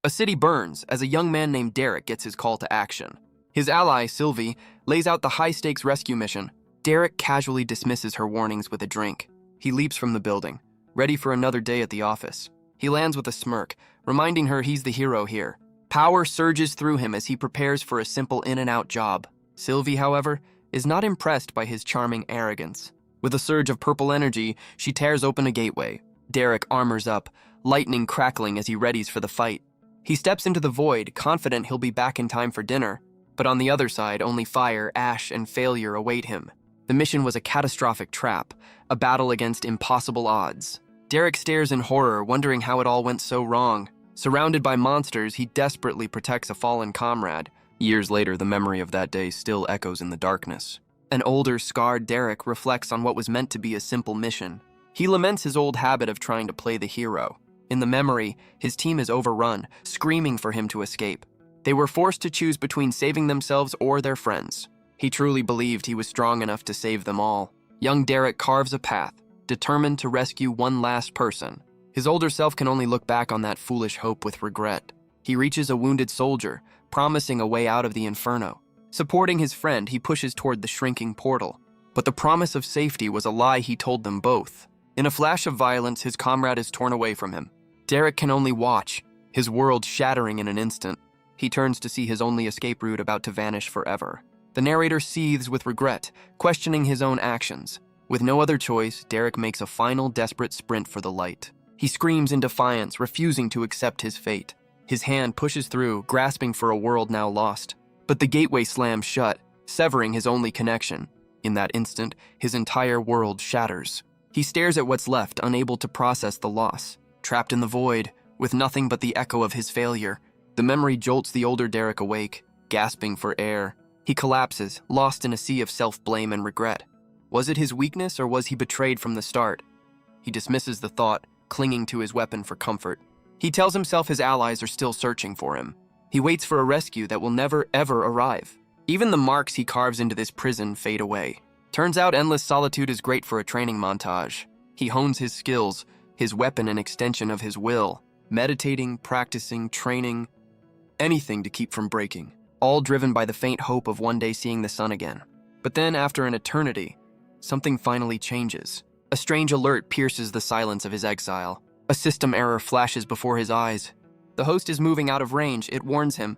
A city burns as a young man named Derek gets his call to action. His ally, Sylvie, lays out the high-stakes rescue mission. Derek casually dismisses her warnings with a drink. He leaps from the building, ready for another day at the office. He lands with a smirk, reminding her he's the hero here. Power surges through him as he prepares for a simple in-and-out job. Sylvie, however, is not impressed by his charming arrogance. With a surge of purple energy, she tears open a gateway. Derek armors up, lightning crackling as he readies for the fight. He steps into the void, confident he'll be back in time for dinner. But on the other side, only fire, ash, and failure await him. The mission was a catastrophic trap, a battle against impossible odds. Derek stares in horror, wondering how it all went so wrong. Surrounded by monsters, he desperately protects a fallen comrade. Years later, the memory of that day still echoes in the darkness. An older, scarred Derek reflects on what was meant to be a simple mission. He laments his old habit of trying to play the hero. In the memory, his team is overrun, screaming for him to escape. They were forced to choose between saving themselves or their friends. He truly believed he was strong enough to save them all. Young Derek carves a path, determined to rescue one last person. His older self can only look back on that foolish hope with regret. He reaches a wounded soldier, promising a way out of the inferno. Supporting his friend, he pushes toward the shrinking portal. But the promise of safety was a lie he told them both. In a flash of violence, his comrade is torn away from him. Derek can only watch, his world shattering in an instant. He turns to see his only escape route about to vanish forever. The narrator seethes with regret, questioning his own actions. With no other choice, Derek makes a final desperate sprint for the light. He screams in defiance, refusing to accept his fate. His hand pushes through, grasping for a world now lost. But the gateway slams shut, severing his only connection. In that instant, his entire world shatters. He stares at what's left, unable to process the loss. Trapped in the void, with nothing but the echo of his failure, the memory jolts the older Derek awake, gasping for air. He collapses, lost in a sea of self-blame and regret. Was it his weakness, or was he betrayed from the start? He dismisses the thought, clinging to his weapon for comfort. He tells himself his allies are still searching for him. He waits for a rescue that will never, ever arrive. Even the marks he carves into this prison fade away. Turns out endless solitude is great for a training montage. He hones his skills, his weapon an extension of his will, meditating, practicing, training, anything to keep from breaking, all driven by the faint hope of one day seeing the sun again. But then, after an eternity, something finally changes. A strange alert pierces the silence of his exile. A system error flashes before his eyes. The host is moving out of range, it warns him.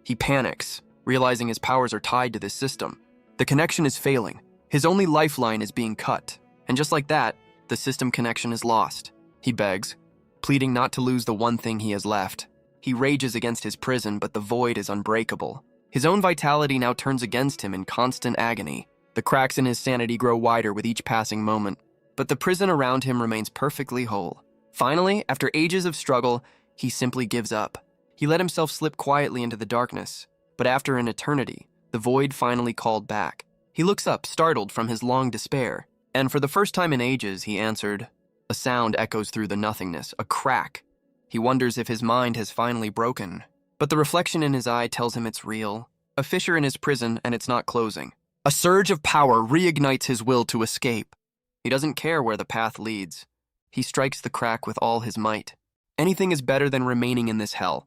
He panics, realizing his powers are tied to this system. The connection is failing. His only lifeline is being cut. And just like that, the system connection is lost. He begs, pleading not to lose the one thing he has left. He rages against his prison, but the void is unbreakable. His own vitality now turns against him in constant agony. The cracks in his sanity grow wider with each passing moment, but the prison around him remains perfectly whole. Finally, after ages of struggle, he simply gives up. He let himself slip quietly into the darkness, but after an eternity, the void finally called back. He looks up, startled from his long despair, and for the first time in ages, he answered. A sound echoes through the nothingness, a crack. He wonders if his mind has finally broken, but the reflection in his eye tells him it's real. A fissure in his prison, and it's not closing. A surge of power reignites his will to escape. He doesn't care where the path leads. He strikes the crack with all his might. Anything is better than remaining in this hell.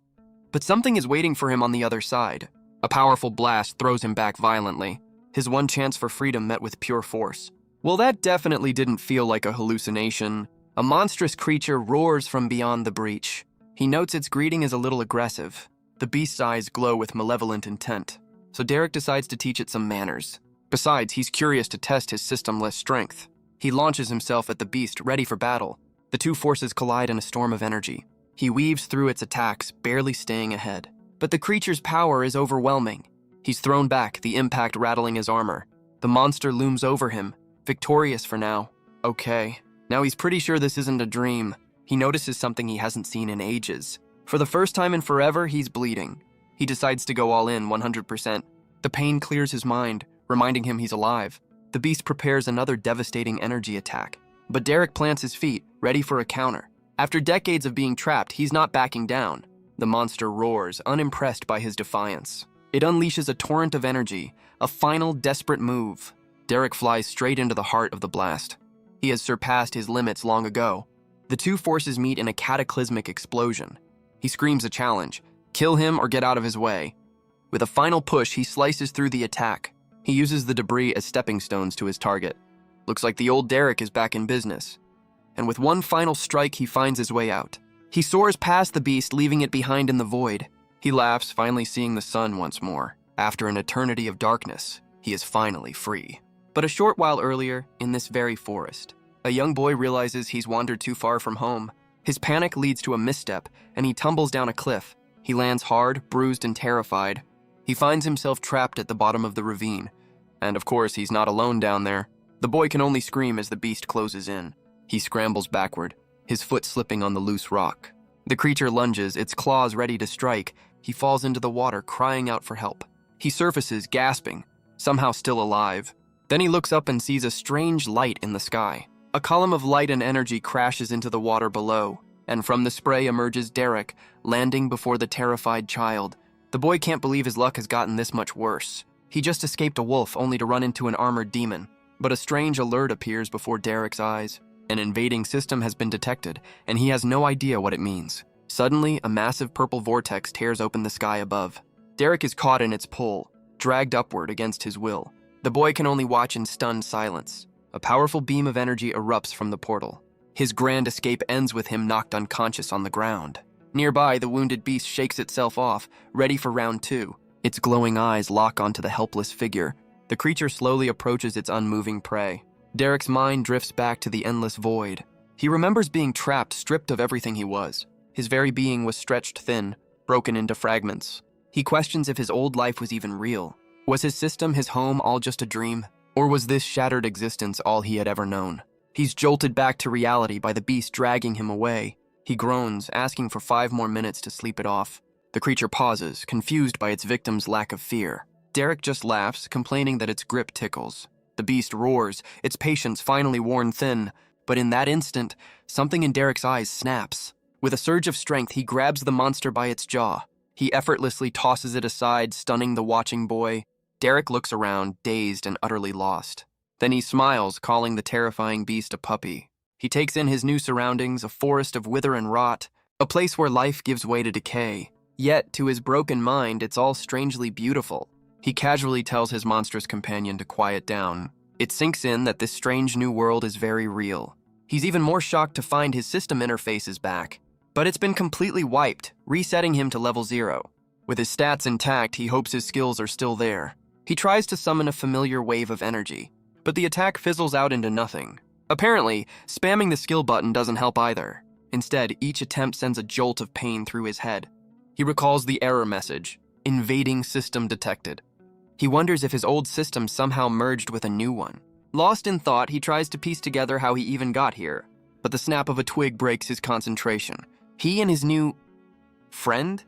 But something is waiting for him on the other side. A powerful blast throws him back violently, his one chance for freedom met with pure force. Well, that definitely didn't feel like a hallucination. A monstrous creature roars from beyond the breach. He notes its greeting is a little aggressive. The beast's eyes glow with malevolent intent, so Derek decides to teach it some manners. Besides, he's curious to test his systemless strength. He launches himself at the beast, ready for battle. The two forces collide in a storm of energy. He weaves through its attacks, barely staying ahead. But the creature's power is overwhelming. He's thrown back, the impact rattling his armor. The monster looms over him, victorious for now. Okay, now he's pretty sure this isn't a dream. He notices something he hasn't seen in ages. For the first time in forever, he's bleeding. He decides to go all in, 100%. The pain clears his mind, reminding him he's alive. The beast prepares another devastating energy attack. But Derek plants his feet, ready for a counter. After decades of being trapped, he's not backing down. The monster roars, unimpressed by his defiance. It unleashes a torrent of energy, a final desperate move. Derek flies straight into the heart of the blast. He has surpassed his limits long ago. The two forces meet in a cataclysmic explosion. He screams a challenge. Kill him or get out of his way. With a final push, he slices through the attack. He uses the debris as stepping stones to his target. Looks like the old Derek is back in business. And with one final strike, he finds his way out. He soars past the beast, leaving it behind in the void. He laughs, finally seeing the sun once more. After an eternity of darkness, he is finally free. But a short while earlier, in this very forest, a young boy realizes he's wandered too far from home. His panic leads to a misstep, and he tumbles down a cliff. He lands hard, bruised, and terrified. He finds himself trapped at the bottom of the ravine. And of course, he's not alone down there. The boy can only scream as the beast closes in. He scrambles backward, his foot slipping on the loose rock. The creature lunges, its claws ready to strike. He falls into the water, crying out for help. He surfaces, gasping, somehow still alive. Then he looks up and sees a strange light in the sky. A column of light and energy crashes into the water below, and from the spray emerges Derek, landing before the terrified child. The boy can't believe his luck has gotten this much worse. He just escaped a wolf only to run into an armored demon. But a strange alert appears before Derek's eyes. An invading system has been detected, and he has no idea what it means. Suddenly, a massive purple vortex tears open the sky above. Derek is caught in its pull, dragged upward against his will. The boy can only watch in stunned silence. A powerful beam of energy erupts from the portal. His grand escape ends with him knocked unconscious on the ground. Nearby, the wounded beast shakes itself off, ready for round 2. Its glowing eyes lock onto the helpless figure. The creature slowly approaches its unmoving prey. Derek's mind drifts back to the endless void. He remembers being trapped, stripped of everything he was. His very being was stretched thin, broken into fragments. He questions if his old life was even real. Was his system, his home, all just a dream? Or was this shattered existence all he had ever known? He's jolted back to reality by the beast dragging him away. He groans, asking for 5 more minutes to sleep it off. The creature pauses, confused by its victim's lack of fear. Derek just laughs, complaining that its grip tickles. The beast roars, its patience finally worn thin. But in that instant, something in Derek's eyes snaps. With a surge of strength, he grabs the monster by its jaw. He effortlessly tosses it aside, stunning the watching boy. Derek looks around, dazed and utterly lost. Then he smiles, calling the terrifying beast a puppy. He takes in his new surroundings, a forest of wither and rot, a place where life gives way to decay. Yet, to his broken mind, it's all strangely beautiful. He casually tells his monstrous companion to quiet down. It sinks in that this strange new world is very real. He's even more shocked to find his system interface is back. But it's been completely wiped, resetting him to level 0. With his stats intact, he hopes his skills are still there. He tries to summon a familiar wave of energy, but the attack fizzles out into nothing. Apparently, spamming the skill button doesn't help either. Instead, each attempt sends a jolt of pain through his head. He recalls the error message, invading system detected. He wonders if his old system somehow merged with a new one. Lost in thought, he tries to piece together how he even got here, but the snap of a twig breaks his concentration. He and his new friend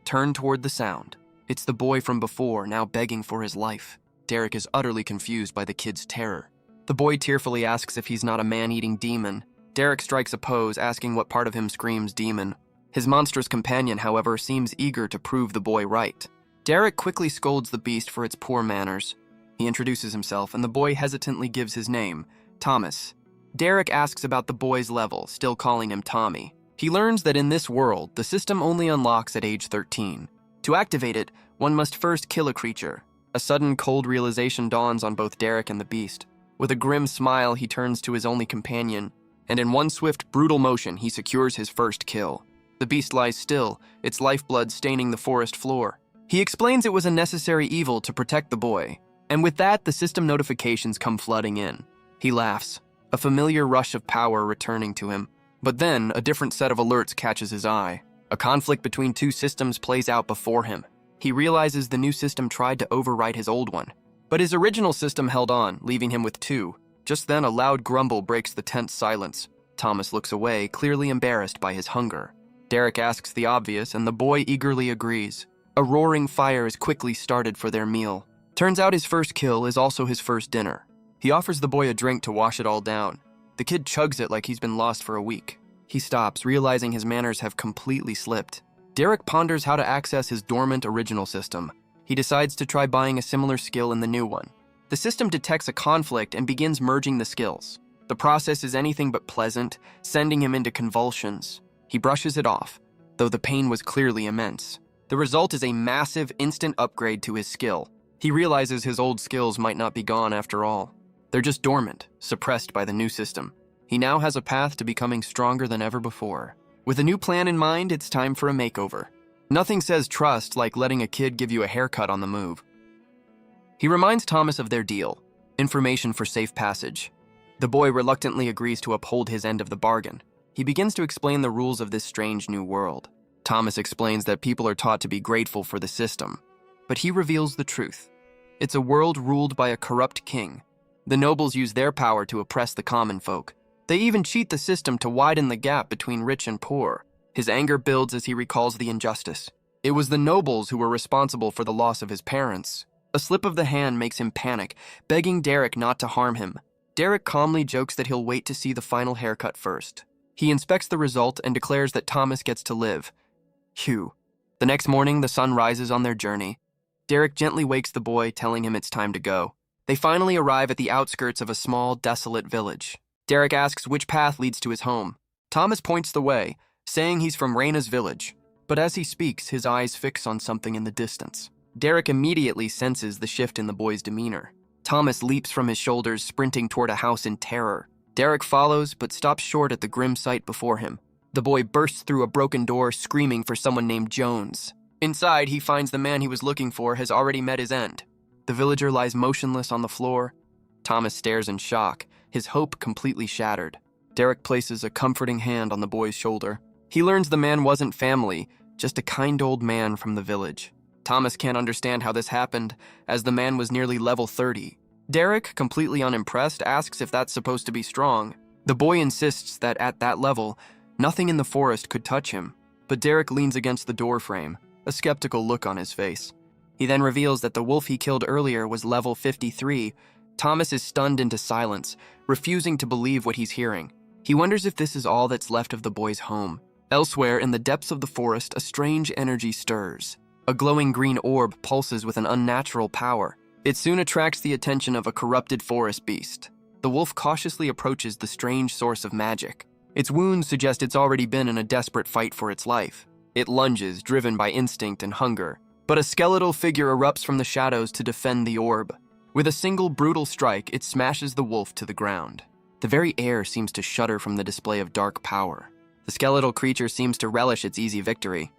turn toward the sound. It's the boy from before, now begging for his life. Derek is utterly confused by the kid's terror. The boy tearfully asks if he's not a man-eating demon. Derek strikes a pose, asking what part of him screams demon. His monstrous companion, however, seems eager to prove the boy right. Derek quickly scolds the beast for its poor manners. He introduces himself, and the boy hesitantly gives his name, Thomas. Derek asks about the boy's level, still calling him Tommy. He learns that in this world, the system only unlocks at age 13. To activate it, one must first kill a creature. A sudden cold realization dawns on both Derek and the beast. With a grim smile, he turns to his only companion, and in one swift, brutal motion, he secures his first kill. The beast lies still, its lifeblood staining the forest floor. He explains it was a necessary evil to protect the boy, and with that, the system notifications come flooding in. He laughs, a familiar rush of power returning to him. But then, a different set of alerts catches his eye. A conflict between 2 systems plays out before him. He realizes the new system tried to overwrite his old one, but his original system held on, leaving him with 2. Just then, a loud grumble breaks the tense silence. Thomas looks away, clearly embarrassed by his hunger. Derek asks the obvious, and the boy eagerly agrees. A roaring fire is quickly started for their meal. Turns out his first kill is also his first dinner. He offers the boy a drink to wash it all down. The kid chugs it like he's been lost for a week. He stops, realizing his manners have completely slipped. Derek ponders how to access his dormant original system. He decides to try buying a similar skill in the new one. The system detects a conflict and begins merging the skills. The process is anything but pleasant, sending him into convulsions. He brushes it off. though the pain was clearly immense. The result is a massive instant upgrade to his skill. He realizes his old skills might not be gone after all. They're just dormant, suppressed by the new system. He now has a path to becoming stronger than ever before. With a new plan in mind, it's time for a makeover. Nothing says trust like letting a kid give you a haircut on the move. He reminds Thomas of their deal, information for safe passage. The boy reluctantly agrees to uphold his end of the bargain. He begins to explain the rules of this strange new world. Thomas explains that people are taught to be grateful for the system, but he reveals the truth. It's a world ruled by a corrupt king. The nobles use their power to oppress the common folk. They even cheat the system to widen the gap between rich and poor. His anger builds as he recalls the injustice. It was the nobles who were responsible for the loss of his parents. A slip of the hand makes him panic, begging Derek not to harm him. Derek calmly jokes that he'll wait to see the final haircut first. He inspects the result and declares that Thomas gets to live. Phew. The next morning, the sun rises on their journey. Derek gently wakes the boy, telling him it's time to go. They finally arrive at the outskirts of a small, desolate village. Derek asks which path leads to his home. Thomas points the way, saying he's from Raina's village. But as he speaks, his eyes fix on something in the distance. Derek immediately senses the shift in the boy's demeanor. Thomas leaps from his shoulders, sprinting toward a house in terror. Derek follows, but stops short at the grim sight before him. The boy bursts through a broken door, screaming for someone named Jones. Inside, he finds the man he was looking for has already met his end. The villager lies motionless on the floor. Thomas stares in shock, his hope completely shattered. Derek places a comforting hand on the boy's shoulder. He learns the man wasn't family, just a kind old man from the village. Thomas can't understand how this happened, as the man was nearly level 30. Derek, completely unimpressed, asks if that's supposed to be strong. The boy insists that at that level, nothing in the forest could touch him. But Derek leans against the door frame, a skeptical look on his face. He then reveals that the wolf he killed earlier was level 53. Thomas is stunned into silence, refusing to believe what he's hearing. He wonders if this is all that's left of the boy's home. Elsewhere, in the depths of the forest, a strange energy stirs. A glowing green orb pulses with an unnatural power. It soon attracts the attention of a corrupted forest beast. The wolf cautiously approaches the strange source of magic. Its wounds suggest it's already been in a desperate fight for its life. It lunges, driven by instinct and hunger. But a skeletal figure erupts from the shadows to defend the orb. With a single brutal strike, it smashes the wolf to the ground. The very air seems to shudder from the display of dark power. The skeletal creature seems to relish its easy victory.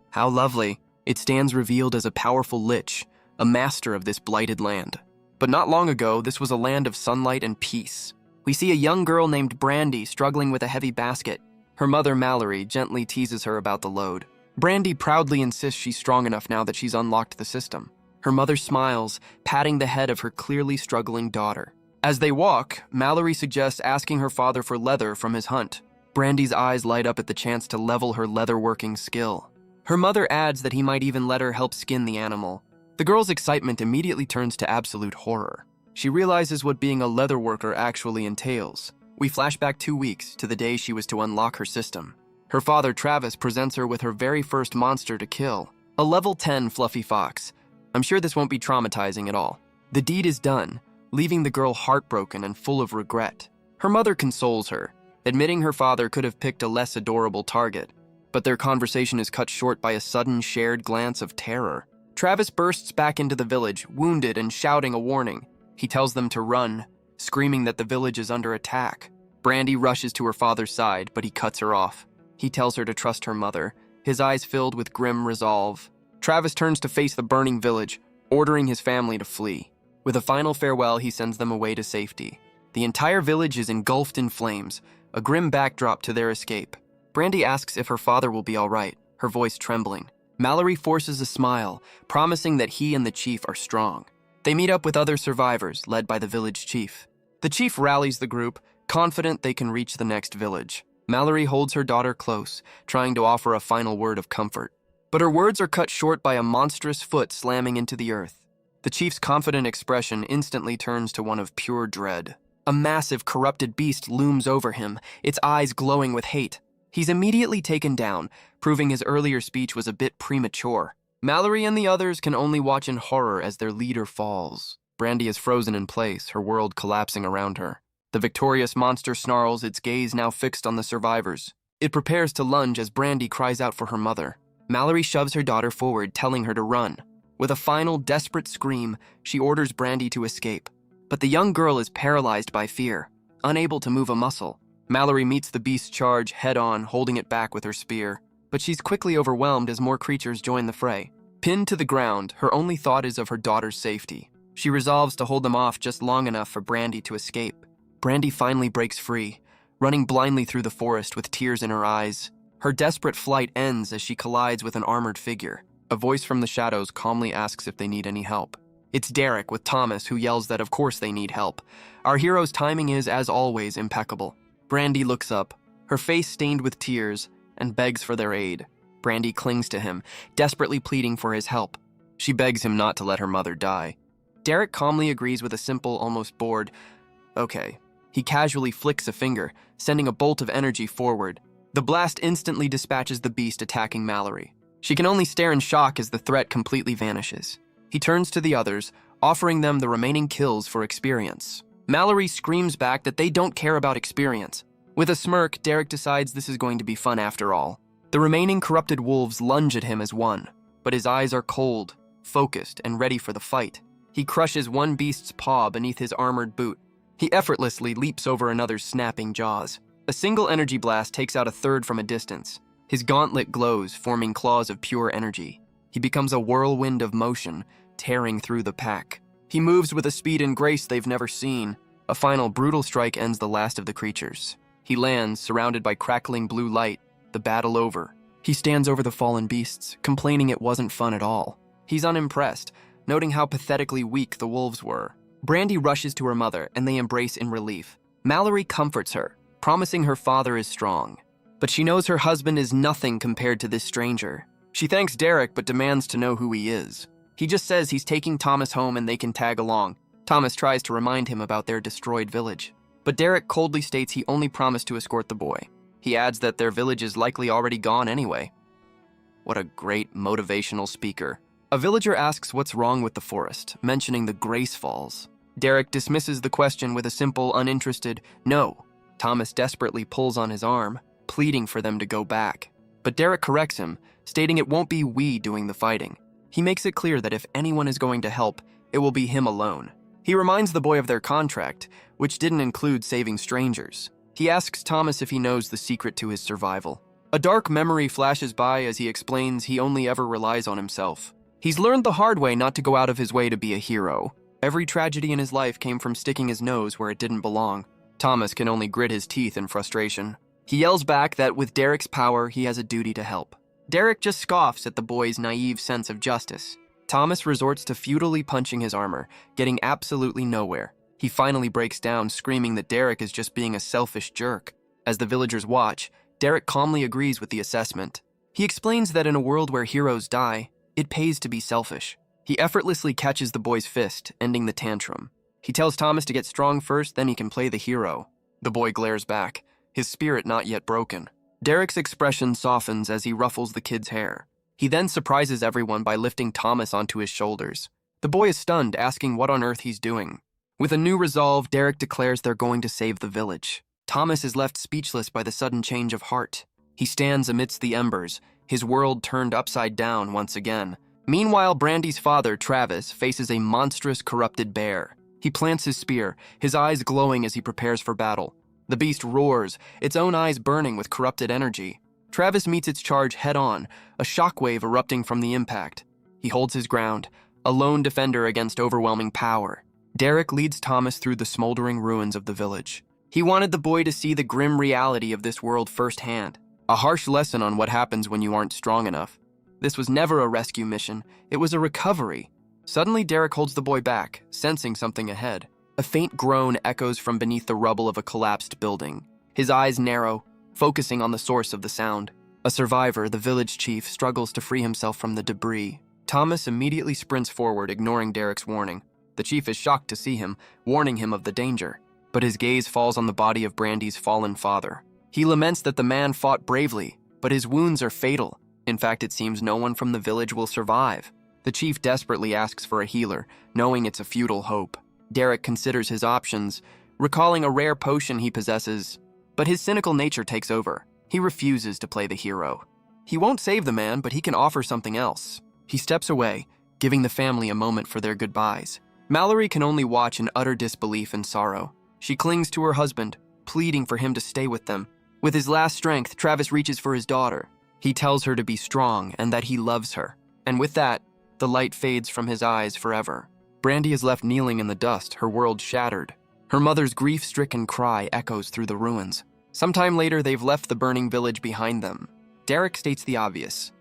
How lovely. It stands revealed as a powerful lich, a master of this blighted land. But not long ago, this was a land of sunlight and peace. We see a young girl named Brandy struggling with a heavy basket. Her mother, Mallory, gently teases her about the load. Brandy proudly insists she's strong enough now that she's unlocked the system. Her mother smiles, patting the head of her clearly struggling daughter. As they walk, Mallory suggests asking her father for leather from his hunt. Brandy's eyes light up at the chance to level her leatherworking skill. Her mother adds that he might even let her help skin the animal. The girl's excitement immediately turns to absolute horror. She realizes what being a leatherworker actually entails. We flash back 2 weeks to the day she was to unlock her system. Her father, Travis, presents her with her very first monster to kill, a level 10 fluffy fox. I'm sure this won't be traumatizing at all. The deed is done, leaving the girl heartbroken and full of regret. Her mother consoles her, admitting her father could have picked a less adorable target. But their conversation is cut short by a sudden shared glance of terror. Travis bursts back into the village, wounded and shouting a warning. He tells them to run, screaming that the village is under attack. Brandy rushes to her father's side, but he cuts her off. He tells her to trust her mother, his eyes filled with grim resolve. Travis turns to face the burning village, ordering his family to flee. With a final farewell, he sends them away to safety. The entire village is engulfed in flames, a grim backdrop to their escape. Brandy asks if her father will be all right, her voice trembling. Mallory forces a smile, promising that he and the chief are strong. They meet up with other survivors, led by the village chief. The chief rallies the group, confident they can reach the next village. Mallory holds her daughter close, trying to offer a final word of comfort. But her words are cut short by a monstrous foot slamming into the earth. The chief's confident expression instantly turns to one of pure dread. A massive, corrupted beast looms over him, its eyes glowing with hate. He's immediately taken down, proving his earlier speech was a bit premature. Mallory and the others can only watch in horror as their leader falls. Brandy is frozen in place, her world collapsing around her. The victorious monster snarls, its gaze now fixed on the survivors. It prepares to lunge as Brandy cries out for her mother. Mallory shoves her daughter forward, telling her to run. With a final, desperate scream, she orders Brandy to escape. But the young girl is paralyzed by fear, unable to move a muscle. Mallory meets the beast's charge head-on, holding it back with her spear. But she's quickly overwhelmed as more creatures join the fray. Pinned to the ground, her only thought is of her daughter's safety. She resolves to hold them off just long enough for Brandy to escape. Brandy finally breaks free, running blindly through the forest with tears in her eyes. Her desperate flight ends as she collides with an armored figure. A voice from the shadows calmly asks if they need any help. It's Derek with Thomas, who yells that of course they need help. Our hero's timing is, as always, impeccable. Brandy looks up, her face stained with tears, and begs for their aid. Brandy clings to him, desperately pleading for his help. She begs him not to let her mother die. Derek calmly agrees with a simple, almost bored, "Okay." He casually flicks a finger, sending a bolt of energy forward. The blast instantly dispatches the beast attacking Mallory. She can only stare in shock as the threat completely vanishes. He turns to the others, offering them the remaining kills for experience. Mallory screams back that they don't care about experience. With a smirk, Derek decides this is going to be fun after all. The remaining corrupted wolves lunge at him as one, but his eyes are cold, focused, and ready for the fight. He crushes one beast's paw beneath his armored boot. He effortlessly leaps over another's snapping jaws. A single energy blast takes out a third from a distance. His gauntlet glows, forming claws of pure energy. He becomes a whirlwind of motion, tearing through the pack. He moves with a speed and grace they've never seen. A final brutal strike ends the last of the creatures. He lands, surrounded by crackling blue light, the battle over. He stands over the fallen beasts, complaining it wasn't fun at all. He's unimpressed, noting how pathetically weak the wolves were. Brandy rushes to her mother, and they embrace in relief. Mallory comforts her, promising her father is strong. But she knows her husband is nothing compared to this stranger. She thanks Derek, but demands to know who he is. He just says he's taking Thomas home and they can tag along. Thomas tries to remind him about their destroyed village. But Derek coldly states he only promised to escort the boy. He adds that their village is likely already gone anyway. What a great motivational speaker. A villager asks what's wrong with the forest, mentioning the Grace Falls. Derek dismisses the question with a simple, uninterested no. Thomas desperately pulls on his arm, pleading for them to go back. But Derek corrects him, stating it won't be we doing the fighting. He makes it clear that if anyone is going to help, it will be him alone. He reminds the boy of their contract, which didn't include saving strangers. He asks Thomas if he knows the secret to his survival. A dark memory flashes by as he explains he only ever relies on himself. He's learned the hard way not to go out of his way to be a hero. Every tragedy in his life came from sticking his nose where it didn't belong. Thomas can only grit his teeth in frustration. He yells back that with Derek's power, he has a duty to help. Derek just scoffs at the boy's naive sense of justice. Thomas resorts to futilely punching his armor, getting absolutely nowhere. He finally breaks down, screaming that Derek is just being a selfish jerk. As the villagers watch, Derek calmly agrees with the assessment. He explains that in a world where heroes die, it pays to be selfish. He effortlessly catches the boy's fist, ending the tantrum. He tells Thomas to get strong first, then he can play the hero. The boy glares back, his spirit not yet broken. Derek's expression softens as he ruffles the kid's hair. He then surprises everyone by lifting Thomas onto his shoulders. The boy is stunned, asking what on earth he's doing. With a new resolve, Derek declares they're going to save the village. Thomas is left speechless by the sudden change of heart. He stands amidst the embers, his world turned upside down once again. Meanwhile, Brandy's father, Travis, faces a monstrous, corrupted bear. He plants his spear, his eyes glowing as he prepares for battle. The beast roars, its own eyes burning with corrupted energy. Travis meets its charge head-on, a shockwave erupting from the impact. He holds his ground, a lone defender against overwhelming power. Derek leads Thomas through the smoldering ruins of the village. He wanted the boy to see the grim reality of this world firsthand, a harsh lesson on what happens when you aren't strong enough. This was never a rescue mission, it was a recovery. Suddenly, Derek holds the boy back, sensing something ahead. A faint groan echoes from beneath the rubble of a collapsed building. His eyes narrow, focusing on the source of the sound. A survivor, the village chief, struggles to free himself from the debris. Thomas immediately sprints forward, ignoring Derek's warning. The chief is shocked to see him, warning him of the danger. But his gaze falls on the body of Brandy's fallen father. He laments that the man fought bravely, but his wounds are fatal. In fact, it seems no one from the village will survive. The chief desperately asks for a healer, knowing it's a futile hope. Derek considers his options, recalling a rare potion he possesses, but his cynical nature takes over. He refuses to play the hero. He won't save the man, but he can offer something else. He steps away, giving the family a moment for their goodbyes. Mallory can only watch in utter disbelief and sorrow. She clings to her husband, pleading for him to stay with them. With his last strength, Travis reaches for his daughter. He tells her to be strong and that he loves her. And with that, the light fades from his eyes forever. Brandy is left kneeling in the dust, her world shattered. Her mother's grief-stricken cry echoes through the ruins. Sometime later, they've left the burning village behind them. Derek states the obvious.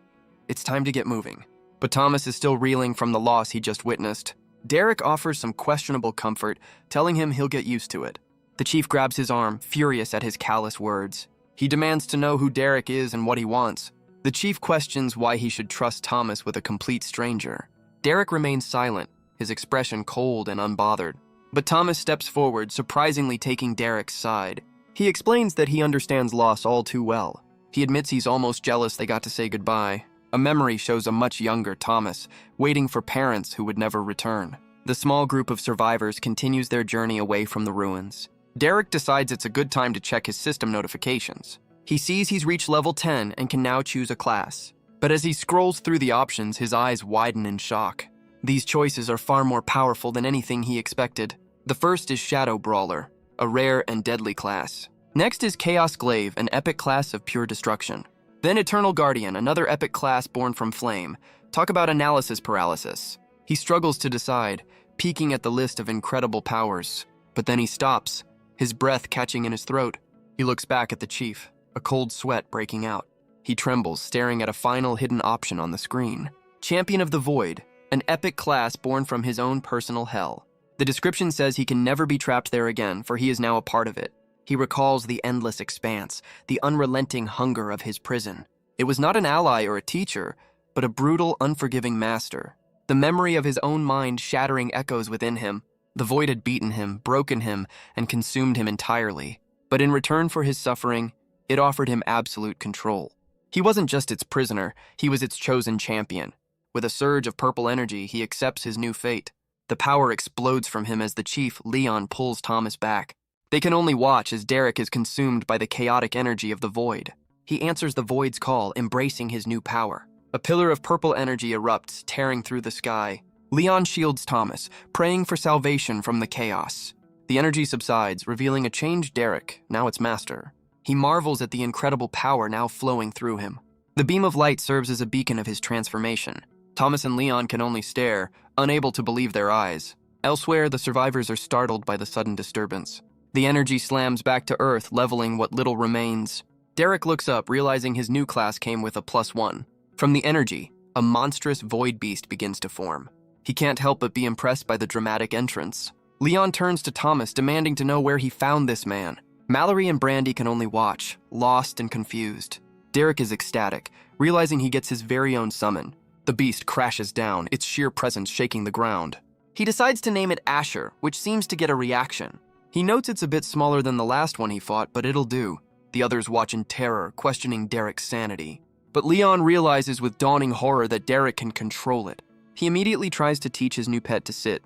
It's time to get moving. But Thomas is still reeling from the loss he just witnessed. Derek offers some questionable comfort, telling him he'll get used to it. The chief grabs his arm, furious at his callous words. He demands to know who Derek is and what he wants. The chief questions why he should trust Thomas with a complete stranger. Derek remains silent, his expression cold and unbothered. But Thomas steps forward, surprisingly taking Derek's side. He explains that he understands loss all too well. He admits he's almost jealous they got to say goodbye. A memory shows a much younger Thomas, waiting for parents who would never return. The small group of survivors continues their journey away from the ruins. Derek decides it's a good time to check his system notifications. He sees he's reached level 10 and can now choose a class. But as he scrolls through the options, his eyes widen in shock. These choices are far more powerful than anything he expected. The first is Shadow Brawler, a rare and deadly class. Next is Chaos Glaive, an epic class of pure destruction. Then Eternal Guardian, another epic class born from flame. Talk about analysis paralysis. He struggles to decide, peeking at the list of incredible powers. But then he stops, his breath catching in his throat. He looks back at the chief, a cold sweat breaking out. He trembles, staring at a final hidden option on the screen. Champion of the Void, an epic class born from his own personal hell. The description says he can never be trapped there again, for he is now a part of it. He recalls the endless expanse, the unrelenting hunger of his prison. It was not an ally or a teacher, but a brutal, unforgiving master. The memory of his own mind shattering echoes within him. The void had beaten him, broken him, and consumed him entirely. But in return for his suffering, it offered him absolute control. He wasn't just its prisoner, he was its chosen champion. With a surge of purple energy, he accepts his new fate. The power explodes from him as the chief, Leon, pulls Thomas back. They can only watch as Derek is consumed by the chaotic energy of the void. He answers the void's call, embracing his new power. A pillar of purple energy erupts, tearing through the sky. Leon shields Thomas, praying for salvation from the chaos. The energy subsides, revealing a changed Derek, now its master. He marvels at the incredible power now flowing through him. The beam of light serves as a beacon of his transformation. Thomas and Leon can only stare, unable to believe their eyes. Elsewhere, the survivors are startled by the sudden disturbance. The energy slams back to Earth, leveling what little remains. Derek looks up, realizing his new class came with a +1. From the energy, a monstrous void beast begins to form. He can't help but be impressed by the dramatic entrance. Leon turns to Thomas, demanding to know where he found this man. Mallory and Brandy can only watch, lost and confused. Derek is ecstatic, realizing he gets his very own summon. The beast crashes down, its sheer presence shaking the ground. He decides to name it Asher, which seems to get a reaction. He notes it's a bit smaller than the last one he fought, but it'll do. The others watch in terror, questioning Derek's sanity. But Leon realizes with dawning horror that Derek can control it. He immediately tries to teach his new pet to sit.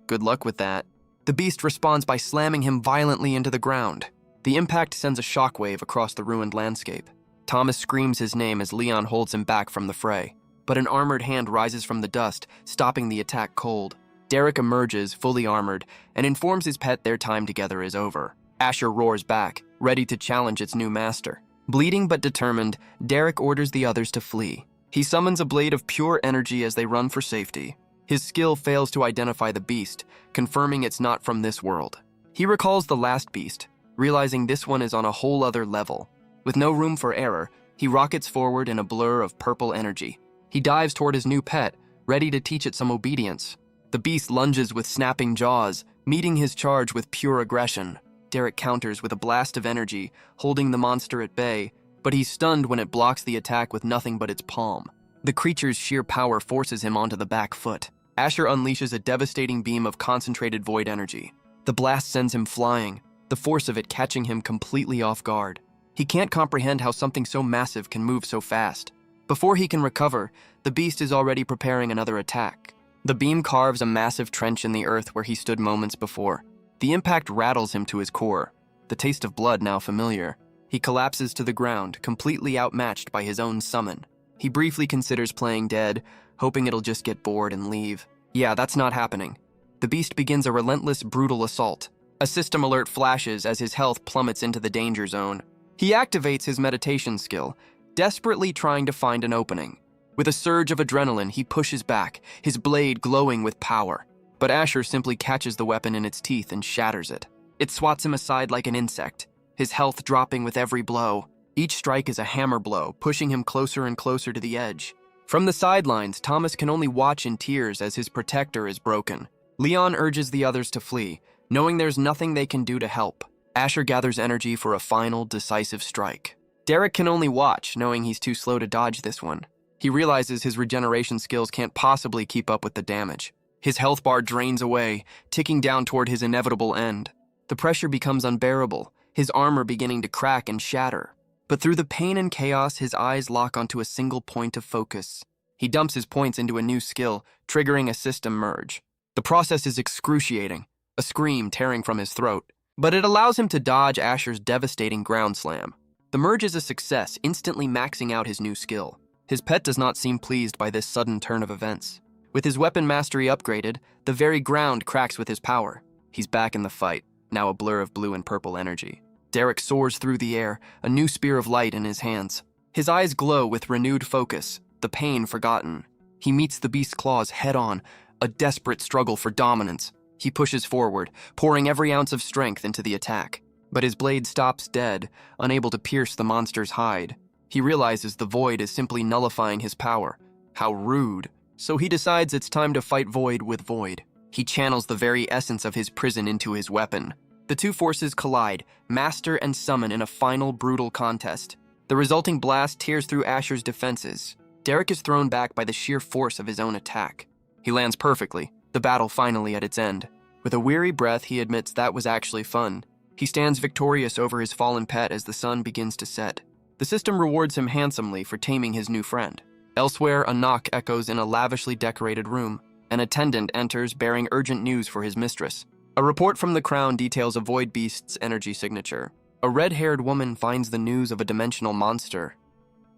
Good luck with that. The beast responds by slamming him violently into the ground. The impact sends a shockwave across the ruined landscape. Thomas screams his name as Leon holds him back from the fray. But an armored hand rises from the dust, stopping the attack cold. Derek emerges, fully armored, and informs his pet their time together is over. Asher roars back, ready to challenge its new master. Bleeding but determined, Derek orders the others to flee. He summons a blade of pure energy as they run for safety. His skill fails to identify the beast, confirming it's not from this world. He recalls the last beast, realizing this one is on a whole other level. With no room for error, he rockets forward in a blur of purple energy. He dives toward his new pet, ready to teach it some obedience. The beast lunges with snapping jaws, meeting his charge with pure aggression. Derek counters with a blast of energy, holding the monster at bay, but he's stunned when it blocks the attack with nothing but its palm. The creature's sheer power forces him onto the back foot. Asher unleashes a devastating beam of concentrated void energy. The blast sends him flying, the force of it catching him completely off guard. He can't comprehend how something so massive can move so fast. Before he can recover, the beast is already preparing another attack. The beam carves a massive trench in the earth where he stood moments before. The impact rattles him to his core, the taste of blood now familiar. He collapses to the ground, completely outmatched by his own summon. He briefly considers playing dead, hoping it'll just get bored and leave. Yeah, that's not happening. The beast begins a relentless, brutal assault. A system alert flashes as his health plummets into the danger zone. He activates his meditation skill, desperately trying to find an opening. With a surge of adrenaline, he pushes back, his blade glowing with power. But Asher simply catches the weapon in its teeth and shatters it. It swats him aside like an insect, his health dropping with every blow. Each strike is a hammer blow, pushing him closer and closer to the edge. From the sidelines, Thomas can only watch in tears as his protector is broken. Leon urges the others to flee, knowing there's nothing they can do to help. Asher gathers energy for a final, decisive strike. Derek can only watch, knowing he's too slow to dodge this one. He realizes his regeneration skills can't possibly keep up with the damage. His health bar drains away, ticking down toward his inevitable end. The pressure becomes unbearable, his armor beginning to crack and shatter. But through the pain and chaos, his eyes lock onto a single point of focus. He dumps his points into a new skill, triggering a system merge. The process is excruciating, a scream tearing from his throat. But it allows him to dodge Asher's devastating ground slam. The merge is a success, instantly maxing out his new skill. His pet does not seem pleased by this sudden turn of events. With his weapon mastery upgraded, the very ground cracks with his power. He's back in the fight, now a blur of blue and purple energy. Derek soars through the air, a new spear of light in his hands. His eyes glow with renewed focus, the pain forgotten. He meets the beast's claws head-on, a desperate struggle for dominance. He pushes forward, pouring every ounce of strength into the attack. But his blade stops dead, unable to pierce the monster's hide. He realizes the void is simply nullifying his power. How rude. So he decides it's time to fight void with void. He channels the very essence of his prison into his weapon. The two forces collide, master and summon in a final brutal contest. The resulting blast tears through Asher's defenses. Derek is thrown back by the sheer force of his own attack. He lands perfectly, the battle finally at its end. With a weary breath, he admits that was actually fun. He stands victorious over his fallen pet as the sun begins to set. The system rewards him handsomely for taming his new friend. Elsewhere, a knock echoes in a lavishly decorated room. An attendant enters bearing urgent news for his mistress. A report from the Crown details a void beast's energy signature. A red-haired woman finds the news of a dimensional monster.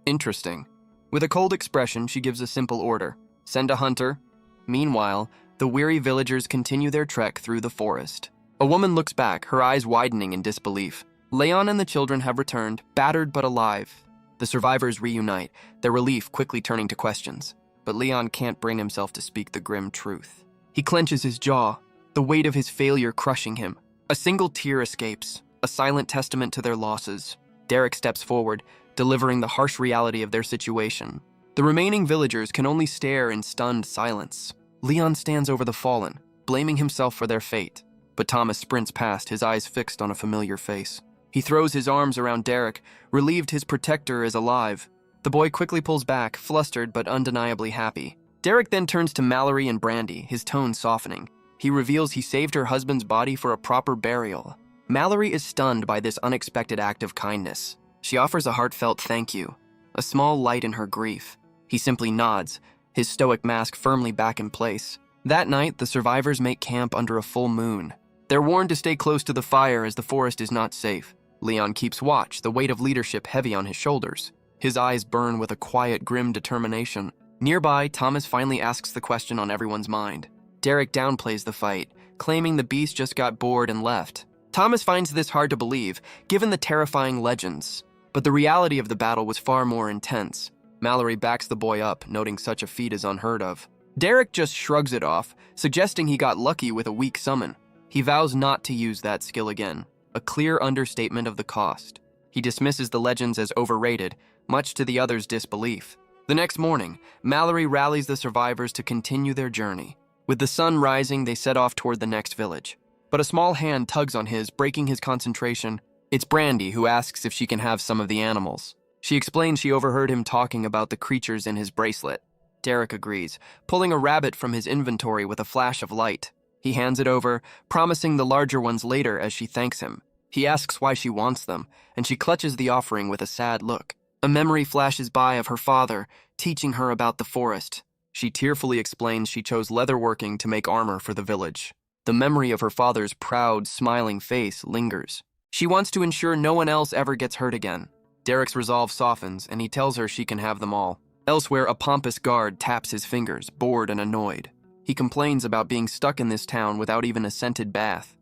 Interesting. With a cold expression, she gives a simple order. Send a hunter. Meanwhile, the weary villagers continue their trek through the forest. A woman looks back, her eyes widening in disbelief. Leon and the children have returned, battered but alive. The survivors reunite, their relief quickly turning to questions. But Leon can't bring himself to speak the grim truth. He clenches his jaw, the weight of his failure crushing him. A single tear escapes, a silent testament to their losses. Derek steps forward, delivering the harsh reality of their situation. The remaining villagers can only stare in stunned silence. Leon stands over the fallen, blaming himself for their fate. But Thomas sprints past, his eyes fixed on a familiar face. He throws his arms around Derek, relieved his protector is alive. The boy quickly pulls back, flustered but undeniably happy. Derek then turns to Mallory and Brandy, his tone softening. He reveals he saved her husband's body for a proper burial. Mallory is stunned by this unexpected act of kindness. She offers a heartfelt thank you, a small light in her grief. He simply nods, his stoic mask firmly back in place. That night, the survivors make camp under a full moon. They're warned to stay close to the fire as the forest is not safe. Leon keeps watch, the weight of leadership heavy on his shoulders. His eyes burn with a quiet, grim determination. Nearby, Thomas finally asks the question on everyone's mind. Derek downplays the fight, claiming the beast just got bored and left. Thomas finds this hard to believe, given the terrifying legends. But the reality of the battle was far more intense. Mallory backs the boy up, noting such a feat is unheard of. Derek just shrugs it off, suggesting he got lucky with a weak summon. He vows not to use that skill again, a clear understatement of the cost. He dismisses the legends as overrated, much to the others' disbelief. The next morning, Mallory rallies the survivors to continue their journey. With the sun rising, they set off toward the next village. But a small hand tugs on his, breaking his concentration. It's Brandy, who asks if she can have some of the animals. She explains she overheard him talking about the creatures in his bracelet. Derek agrees, pulling a rabbit from his inventory with a flash of light. He hands it over, promising the larger ones later as she thanks him. He asks why she wants them, and she clutches the offering with a sad look. A memory flashes by of her father, teaching her about the forest. She tearfully explains she chose leatherworking to make armor for the village. The memory of her father's proud, smiling face lingers. She wants to ensure no one else ever gets hurt again. Derek's resolve softens, and he tells her she can have them all. Elsewhere, a pompous guard taps his fingers, bored and annoyed. He complains about being stuck in this town without even a scented bath.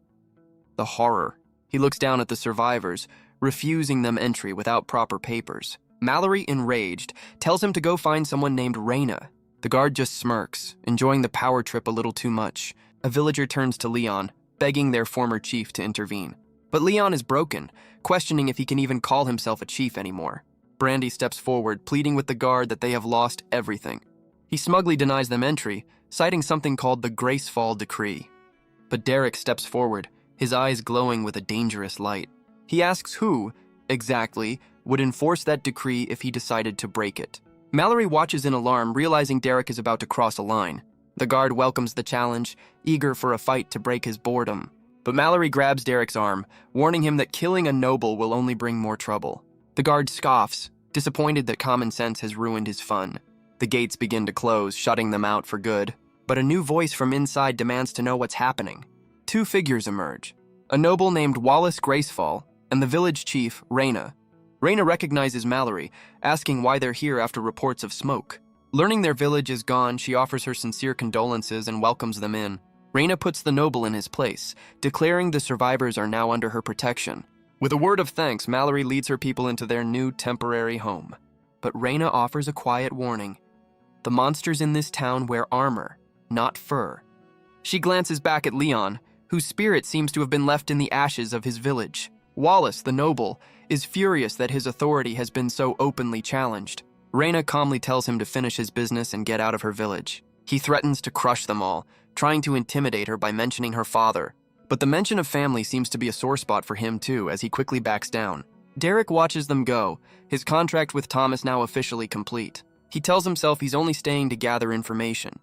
The horror. He looks down at the survivors, refusing them entry without proper papers. Mallory, enraged, tells him to go find someone named Raina. The guard just smirks, enjoying the power trip a little too much. A villager turns to Leon, begging their former chief to intervene. But Leon is broken, questioning if he can even call himself a chief anymore. Brandy steps forward, pleading with the guard that they have lost everything. He smugly denies them entry, citing something called the Gracefall Decree. But Derek steps forward, his eyes glowing with a dangerous light. He asks who, exactly, would enforce that decree if he decided to break it. Mallory watches in alarm, realizing Derek is about to cross a line. The guard welcomes the challenge, eager for a fight to break his boredom. But Mallory grabs Derek's arm, warning him that killing a noble will only bring more trouble. The guard scoffs, disappointed that common sense has ruined his fun. The gates begin to close, shutting them out for good. But a new voice from inside demands to know what's happening. Two figures emerge, a noble named Wallace Gracefall and the village chief, Raina. Raina recognizes Mallory, asking why they're here after reports of smoke. Learning their village is gone, she offers her sincere condolences and welcomes them in. Raina puts the noble in his place, declaring the survivors are now under her protection. With a word of thanks, Mallory leads her people into their new temporary home. But Raina offers a quiet warning. The monsters in this town wear armor, not fur. She glances back at Leon, whose spirit seems to have been left in the ashes of his village. Wallace, the noble, is furious that his authority has been so openly challenged. Raina calmly tells him to finish his business and get out of her village. He threatens to crush them all, trying to intimidate her by mentioning her father. But the mention of family seems to be a sore spot for him too, as he quickly backs down. Derek watches them go, his contract with Thomas now officially complete. He tells himself he's only staying to gather information.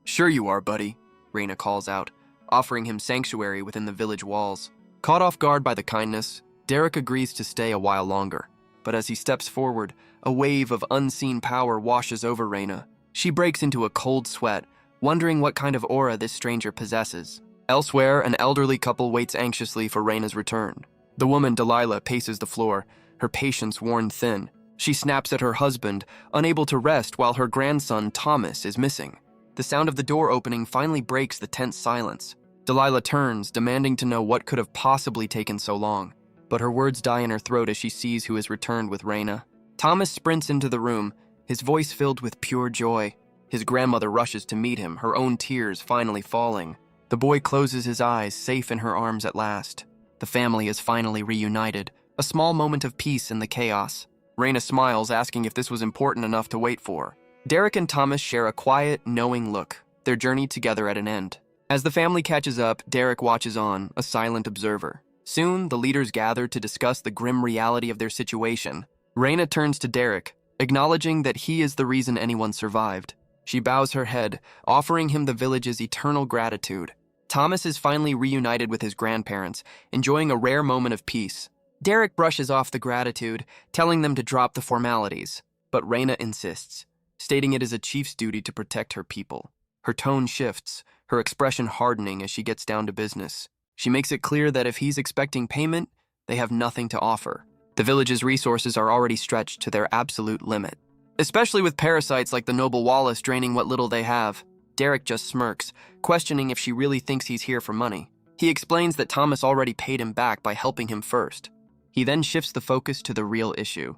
"Sure you are, buddy," Raina calls out, offering him sanctuary within the village walls. Caught off guard by the kindness, Derek agrees to stay a while longer. But as he steps forward, a wave of unseen power washes over Raina. She breaks into a cold sweat, wondering what kind of aura this stranger possesses. Elsewhere, an elderly couple waits anxiously for Raina's return. The woman, Delilah, paces the floor, her patience worn thin. She snaps at her husband, unable to rest while her grandson, Thomas, is missing. The sound of the door opening finally breaks the tense silence. Delilah turns, demanding to know what could have possibly taken so long. But her words die in her throat as she sees who has returned with Raina. Thomas sprints into the room, his voice filled with pure joy. His grandmother rushes to meet him, her own tears finally falling. The boy closes his eyes, safe in her arms at last. The family is finally reunited, a small moment of peace in the chaos. Raina smiles, asking if this was important enough to wait for. Derek and Thomas share a quiet, knowing look, their journey together at an end. As the family catches up, Derek watches on, a silent observer. Soon, the leaders gather to discuss the grim reality of their situation. Raina turns to Derek, acknowledging that he is the reason anyone survived. She bows her head, offering him the village's eternal gratitude. Thomas is finally reunited with his grandparents, enjoying a rare moment of peace. Derek brushes off the gratitude, telling them to drop the formalities. But Raina insists, stating it is a chief's duty to protect her people. Her tone shifts, her expression hardening as she gets down to business. She makes it clear that if he's expecting payment, they have nothing to offer. The village's resources are already stretched to their absolute limit. Especially with parasites like the noble Wallace draining what little they have. Derek just smirks, questioning if she really thinks he's here for money. He explains that Thomas already paid him back by helping him first. He then shifts the focus to the real issue,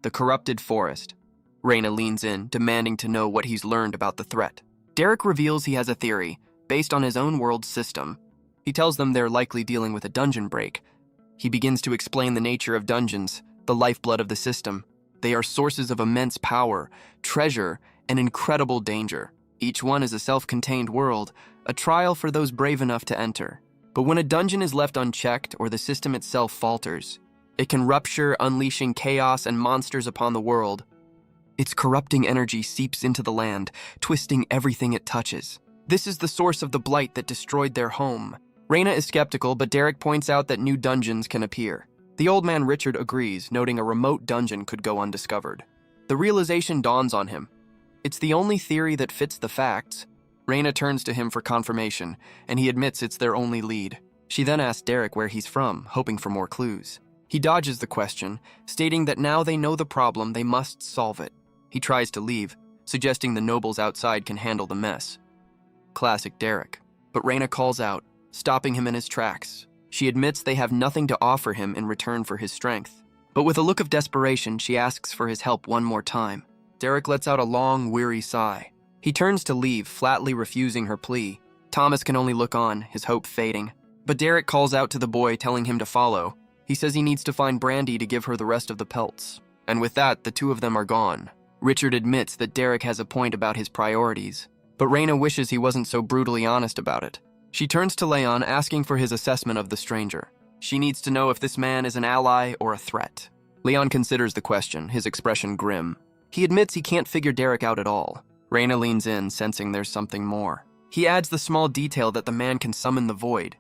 the corrupted forest. Raina leans in, demanding to know what he's learned about the threat. Derek reveals he has a theory, based on his own world's system. He tells them they're likely dealing with a dungeon break. He begins to explain the nature of dungeons, the lifeblood of the system. They are sources of immense power, treasure, and incredible danger. Each one is a self-contained world, a trial for those brave enough to enter. But when a dungeon is left unchecked or the system itself falters, it can rupture, unleashing chaos and monsters upon the world. Its corrupting energy seeps into the land, twisting everything it touches. This is the source of the blight that destroyed their home. Raina is skeptical, but Derek points out that new dungeons can appear. The old man Richard agrees, noting a remote dungeon could go undiscovered. The realization dawns on him. It's the only theory that fits the facts. Raina turns to him for confirmation, and he admits it's their only lead. She then asks Derek where he's from, hoping for more clues. He dodges the question, stating that now they know the problem, they must solve it. He tries to leave, suggesting the nobles outside can handle the mess. Classic Derek. But Reyna calls out, stopping him in his tracks. She admits they have nothing to offer him in return for his strength. But with a look of desperation, she asks for his help one more time. Derek lets out a long, weary sigh. He turns to leave, flatly refusing her plea. Thomas can only look on, his hope fading. But Derek calls out to the boy, telling him to follow. He says he needs to find Brandy to give her the rest of the pelts. And with that, the two of them are gone. Richard admits that Derek has a point about his priorities, but Reyna wishes he wasn't so brutally honest about it. She turns to Leon, asking for his assessment of the stranger. She needs to know if this man is an ally or a threat. Leon considers the question, his expression grim. He admits he can't figure Derek out at all. Reyna leans in, sensing there's something more. He adds the small detail that the man can summon the void.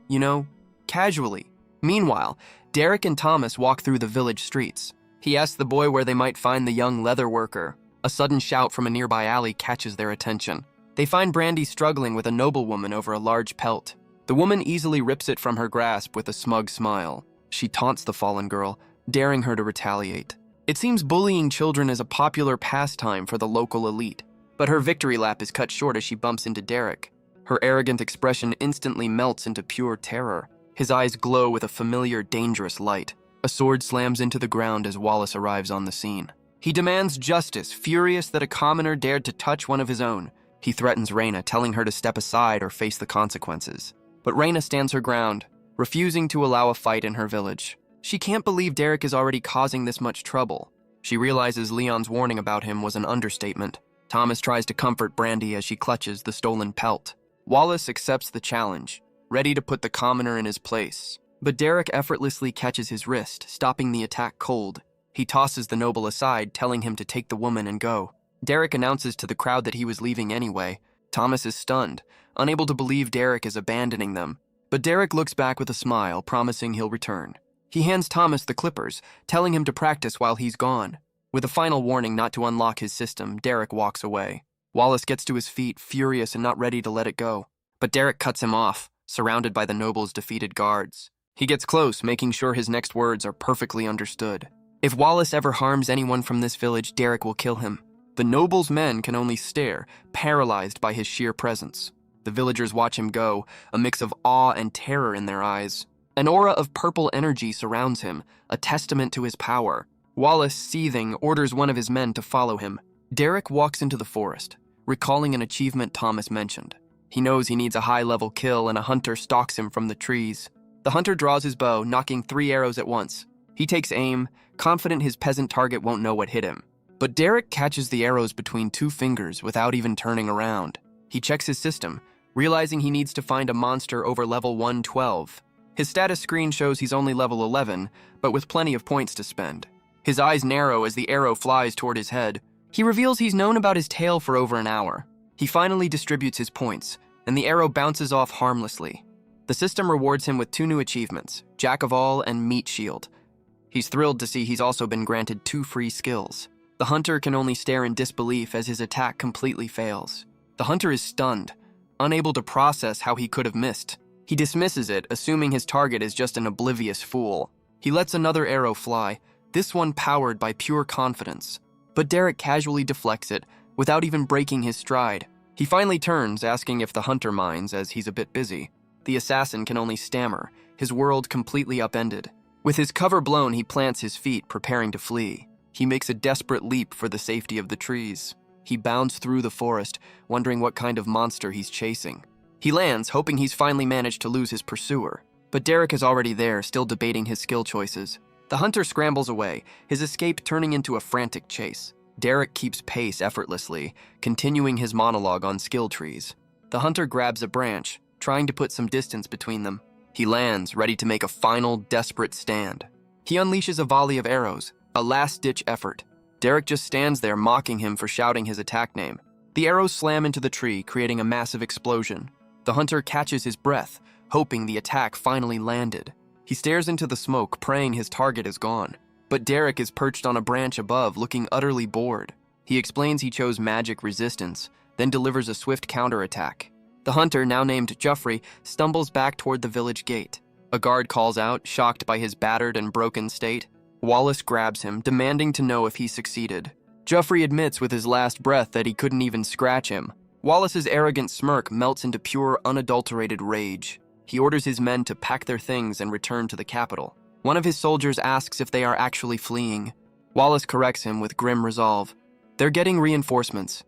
You know, casually. Meanwhile, Derek and Thomas walk through the village streets. He asks the boy where they might find the young leather worker. A sudden shout from a nearby alley catches their attention. They find Brandy struggling with a noblewoman over a large pelt. The woman easily rips it from her grasp with a smug smile. She taunts the fallen girl, daring her to retaliate. It seems bullying children is a popular pastime for the local elite, but her victory lap is cut short as she bumps into Derek. Her arrogant expression instantly melts into pure terror. His eyes glow with a familiar, dangerous light. A sword slams into the ground as Wallace arrives on the scene. He demands justice, furious that a commoner dared to touch one of his own. He threatens Reyna, telling her to step aside or face the consequences. But Reyna stands her ground, refusing to allow a fight in her village. She can't believe Derek is already causing this much trouble. She realizes Leon's warning about him was an understatement. Thomas tries to comfort Brandy as she clutches the stolen pelt. Wallace accepts the challenge, ready to put the commoner in his place. But Derek effortlessly catches his wrist, stopping the attack cold. He tosses the noble aside, telling him to take the woman and go. Derek announces to the crowd that he was leaving anyway. Thomas is stunned, unable to believe Derek is abandoning them. But Derek looks back with a smile, promising he'll return. He hands Thomas the clippers, telling him to practice while he's gone. With a final warning not to unlock his system, Derek walks away. Wallace gets to his feet, furious and not ready to let it go. But Derek cuts him off, surrounded by the noble's defeated guards. He gets close, making sure his next words are perfectly understood. If Wallace ever harms anyone from this village, Derek will kill him. The noble's men can only stare, paralyzed by his sheer presence. The villagers watch him go, a mix of awe and terror in their eyes. An aura of purple energy surrounds him, a testament to his power. Wallace, seething, orders one of his men to follow him. Derek walks into the forest, recalling an achievement Thomas mentioned. He knows he needs a high-level kill, and a hunter stalks him from the trees. The hunter draws his bow, knocking 3 arrows at once. He takes aim, confident his peasant target won't know what hit him. But Derek catches the arrows between 2 fingers without even turning around. He checks his system, realizing he needs to find a monster over level 112. His status screen shows he's only level 11, but with plenty of points to spend. His eyes narrow as the arrow flies toward his head. He reveals he's known about his tail for over an hour. He finally distributes his points, and the arrow bounces off harmlessly. The system rewards him with 2 new achievements, Jack of All and Meat Shield. He's thrilled to see he's also been granted 2 free skills. The hunter can only stare in disbelief as his attack completely fails. The hunter is stunned, unable to process how he could have missed. He dismisses it, assuming his target is just an oblivious fool. He lets another arrow fly, this one powered by pure confidence. But Derek casually deflects it, without even breaking his stride. He finally turns, asking if the hunter minds, as he's a bit busy. The assassin can only stammer, his world completely upended. With his cover blown, he plants his feet, preparing to flee. He makes a desperate leap for the safety of the trees. He bounds through the forest, wondering what kind of monster he's chasing. He lands, hoping he's finally managed to lose his pursuer. But Derek is already there, still debating his skill choices. The hunter scrambles away, his escape turning into a frantic chase. Derek keeps pace effortlessly, continuing his monologue on skill trees. The hunter grabs a branch, trying to put some distance between them. He lands, ready to make a final, desperate stand. He unleashes a volley of arrows, a last-ditch effort. Derek just stands there, mocking him for shouting his attack name. The arrows slam into the tree, creating a massive explosion. The hunter catches his breath, hoping the attack finally landed. He stares into the smoke, praying his target is gone. But Derek is perched on a branch above, looking utterly bored. He explains he chose magic resistance, then delivers a swift counterattack. The hunter, now named Joffrey, stumbles back toward the village gate. A guard calls out, shocked by his battered and broken state. Wallace grabs him, demanding to know if he succeeded. Joffrey admits with his last breath that he couldn't even scratch him. Wallace's arrogant smirk melts into pure, unadulterated rage. He orders his men to pack their things and return to the capital. One of his soldiers asks if they are actually fleeing. Wallace corrects him with grim resolve. They're getting reinforcements.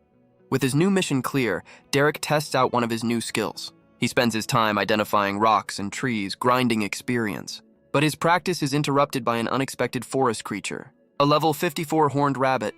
With his new mission clear, Derek tests out one of his new skills. He spends his time identifying rocks and trees, grinding experience. But his practice is interrupted by an unexpected forest creature. A level 54 horned rabbit.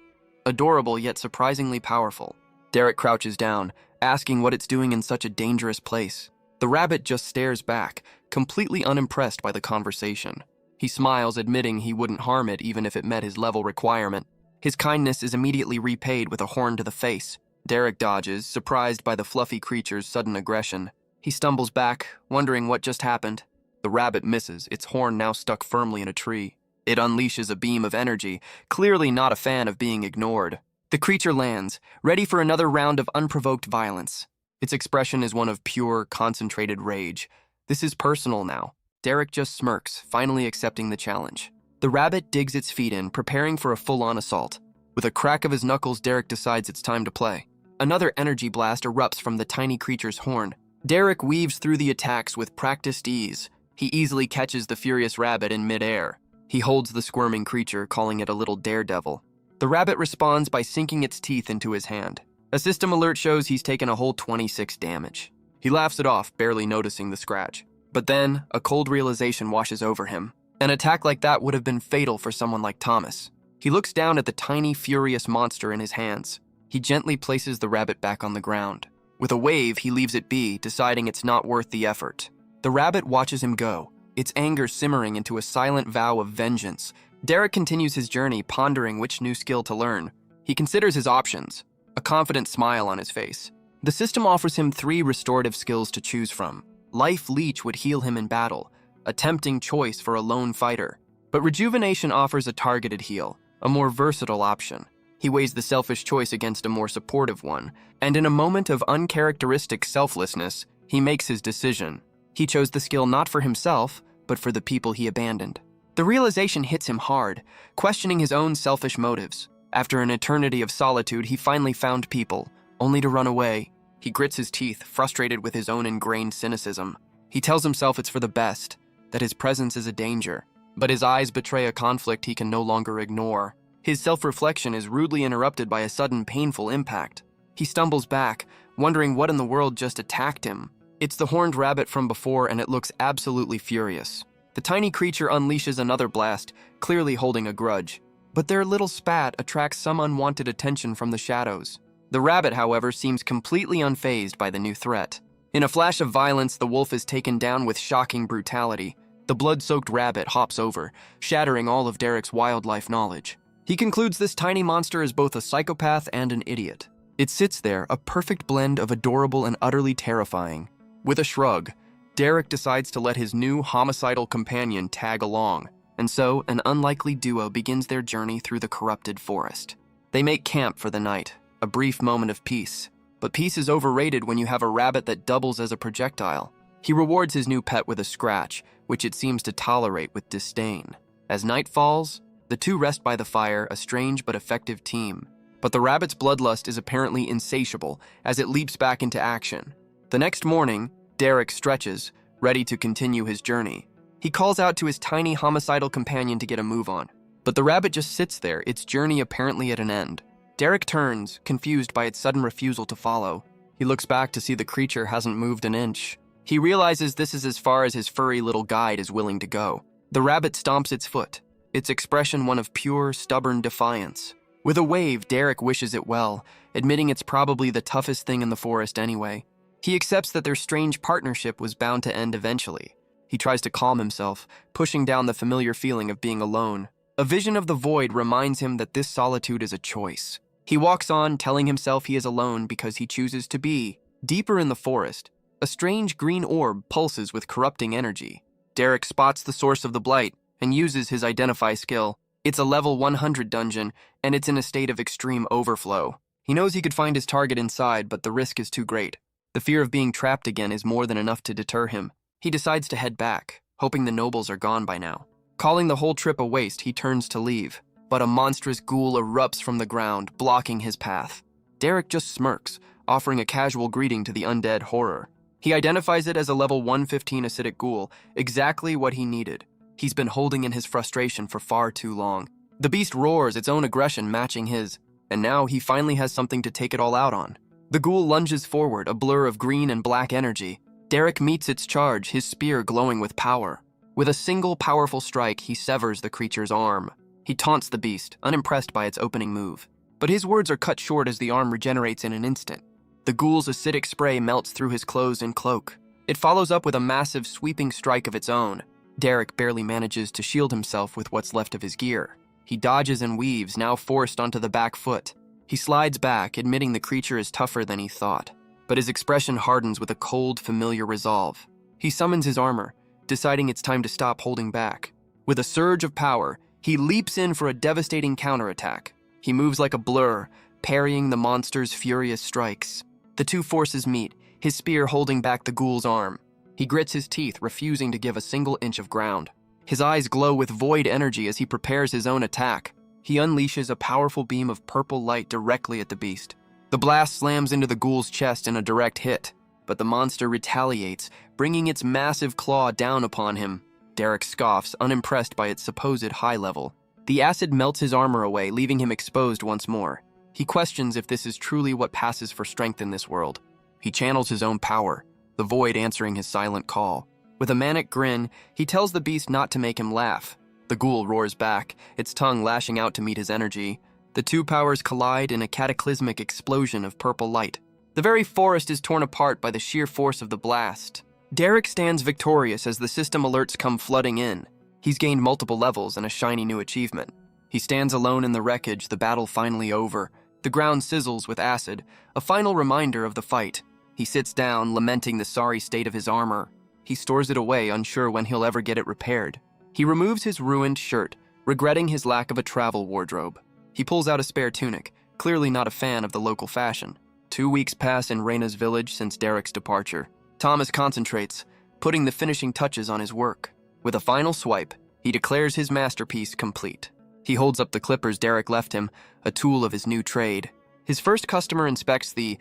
Adorable yet surprisingly powerful. Derek crouches down, asking what it's doing in such a dangerous place. The rabbit just stares back, completely unimpressed by the conversation. He smiles, admitting he wouldn't harm it even if it met his level requirement. His kindness is immediately repaid with a horn to the face. Derek dodges, surprised by the fluffy creature's sudden aggression. He stumbles back, wondering what just happened. The rabbit misses, its horn now stuck firmly in a tree. It unleashes a beam of energy, clearly not a fan of being ignored. The creature lands, ready for another round of unprovoked violence. Its expression is one of pure, concentrated rage. This is personal now. Derek just smirks, finally accepting the challenge. The rabbit digs its feet in, preparing for a full-on assault. With a crack of his knuckles, Derek decides it's time to play. Another energy blast erupts from the tiny creature's horn. Derek weaves through the attacks with practiced ease. He easily catches the furious rabbit in midair. He holds the squirming creature, calling it a little daredevil. The rabbit responds by sinking its teeth into his hand. A system alert shows he's taken a whole 26 damage. He laughs it off, barely noticing the scratch. But then, a cold realization washes over him. An attack like that would have been fatal for someone like Thomas. He looks down at the tiny, furious monster in his hands. He gently places the rabbit back on the ground. With a wave, he leaves it be, deciding it's not worth the effort. The rabbit watches him go, its anger simmering into a silent vow of vengeance. Derek continues his journey, pondering which new skill to learn. He considers his options, a confident smile on his face. The system offers him 3 restorative skills to choose from. Life Leech would heal him in battle, a tempting choice for a lone fighter. But Rejuvenation offers a targeted heal, a more versatile option. He weighs the selfish choice against a more supportive one, and in a moment of uncharacteristic selflessness, he makes his decision. He chose the skill not for himself, but for the people he abandoned. The realization hits him hard, questioning his own selfish motives. After an eternity of solitude, he finally found people, only to run away. He grits his teeth, frustrated with his own ingrained cynicism. He tells himself it's for the best, that his presence is a danger, but his eyes betray a conflict he can no longer ignore. His self-reflection is rudely interrupted by a sudden painful impact. He stumbles back, wondering what in the world just attacked him. It's the horned rabbit from before, and it looks absolutely furious. The tiny creature unleashes another blast, clearly holding a grudge. But their little spat attracts some unwanted attention from the shadows. The rabbit, however, seems completely unfazed by the new threat. In a flash of violence, the wolf is taken down with shocking brutality. The blood-soaked rabbit hops over, shattering all of Derek's wildlife knowledge. He concludes this tiny monster is both a psychopath and an idiot. It sits there, a perfect blend of adorable and utterly terrifying. With a shrug, Derek decides to let his new homicidal companion tag along, and so an unlikely duo begins their journey through the corrupted forest. They make camp for the night, a brief moment of peace. But peace is overrated when you have a rabbit that doubles as a projectile. He rewards his new pet with a scratch, which it seems to tolerate with disdain. As night falls, the two rest by the fire, a strange but effective team. But the rabbit's bloodlust is apparently insatiable as it leaps back into action. The next morning, Derek stretches, ready to continue his journey. He calls out to his tiny homicidal companion to get a move on. But the rabbit just sits there, its journey apparently at an end. Derek turns, confused by its sudden refusal to follow. He looks back to see the creature hasn't moved an inch. He realizes this is as far as his furry little guide is willing to go. The rabbit stomps its foot, its expression one of pure, stubborn defiance. With a wave, Derek wishes it well, admitting it's probably the toughest thing in the forest anyway. He accepts that their strange partnership was bound to end eventually. He tries to calm himself, pushing down the familiar feeling of being alone. A vision of the void reminds him that this solitude is a choice. He walks on, telling himself he is alone because he chooses to be. Deeper in the forest, a strange green orb pulses with corrupting energy. Derek spots the source of the blight and uses his Identify skill. It's a level 100 dungeon, and it's in a state of extreme overflow. He knows he could find his target inside, but the risk is too great. The fear of being trapped again is more than enough to deter him. He decides to head back, hoping the nobles are gone by now. Calling the whole trip a waste, he turns to leave, but a monstrous ghoul erupts from the ground, blocking his path. Derek just smirks, offering a casual greeting to the undead horror. He identifies it as a level 115 acidic ghoul, exactly what he needed. He's been holding in his frustration for far too long. The beast roars, its own aggression matching his, and now he finally has something to take it all out on. The ghoul lunges forward, a blur of green and black energy. Derek meets its charge, his spear glowing with power. With a single powerful strike, he severs the creature's arm. He taunts the beast, unimpressed by its opening move. But his words are cut short as the arm regenerates in an instant. The ghoul's acidic spray melts through his clothes and cloak. It follows up with a massive, sweeping strike of its own. Derek barely manages to shield himself with what's left of his gear. He dodges and weaves, now forced onto the back foot. He slides back, admitting the creature is tougher than he thought. But his expression hardens with a cold, familiar resolve. He summons his armor, deciding it's time to stop holding back. With a surge of power, he leaps in for a devastating counterattack. He moves like a blur, parrying the monster's furious strikes. The two forces meet, his spear holding back the ghoul's arm. He grits his teeth, refusing to give a single inch of ground. His eyes glow with void energy as he prepares his own attack. He unleashes a powerful beam of purple light directly at the beast. The blast slams into the ghoul's chest in a direct hit, but the monster retaliates, bringing its massive claw down upon him. Derek scoffs, unimpressed by its supposed high level. The acid melts his armor away, leaving him exposed once more. He questions if this is truly what passes for strength in this world. He channels his own power, the void answering his silent call. With a manic grin, he tells the beast not to make him laugh. The ghoul roars back, its tongue lashing out to meet his energy. The two powers collide in a cataclysmic explosion of purple light. The very forest is torn apart by the sheer force of the blast. Derek stands victorious as the system alerts come flooding in. He's gained multiple levels and a shiny new achievement. He stands alone in the wreckage, the battle finally over. The ground sizzles with acid, a final reminder of the fight. He sits down, lamenting the sorry state of his armor. He stores it away, unsure when he'll ever get it repaired. He removes his ruined shirt, regretting his lack of a travel wardrobe. He pulls out a spare tunic, clearly not a fan of the local fashion. 2 weeks pass in Reyna's village since Derek's departure. Thomas concentrates, putting the finishing touches on his work. With a final swipe, he declares his masterpiece complete. He holds up the clippers Derek left him, a tool of his new trade. His first customer inspects the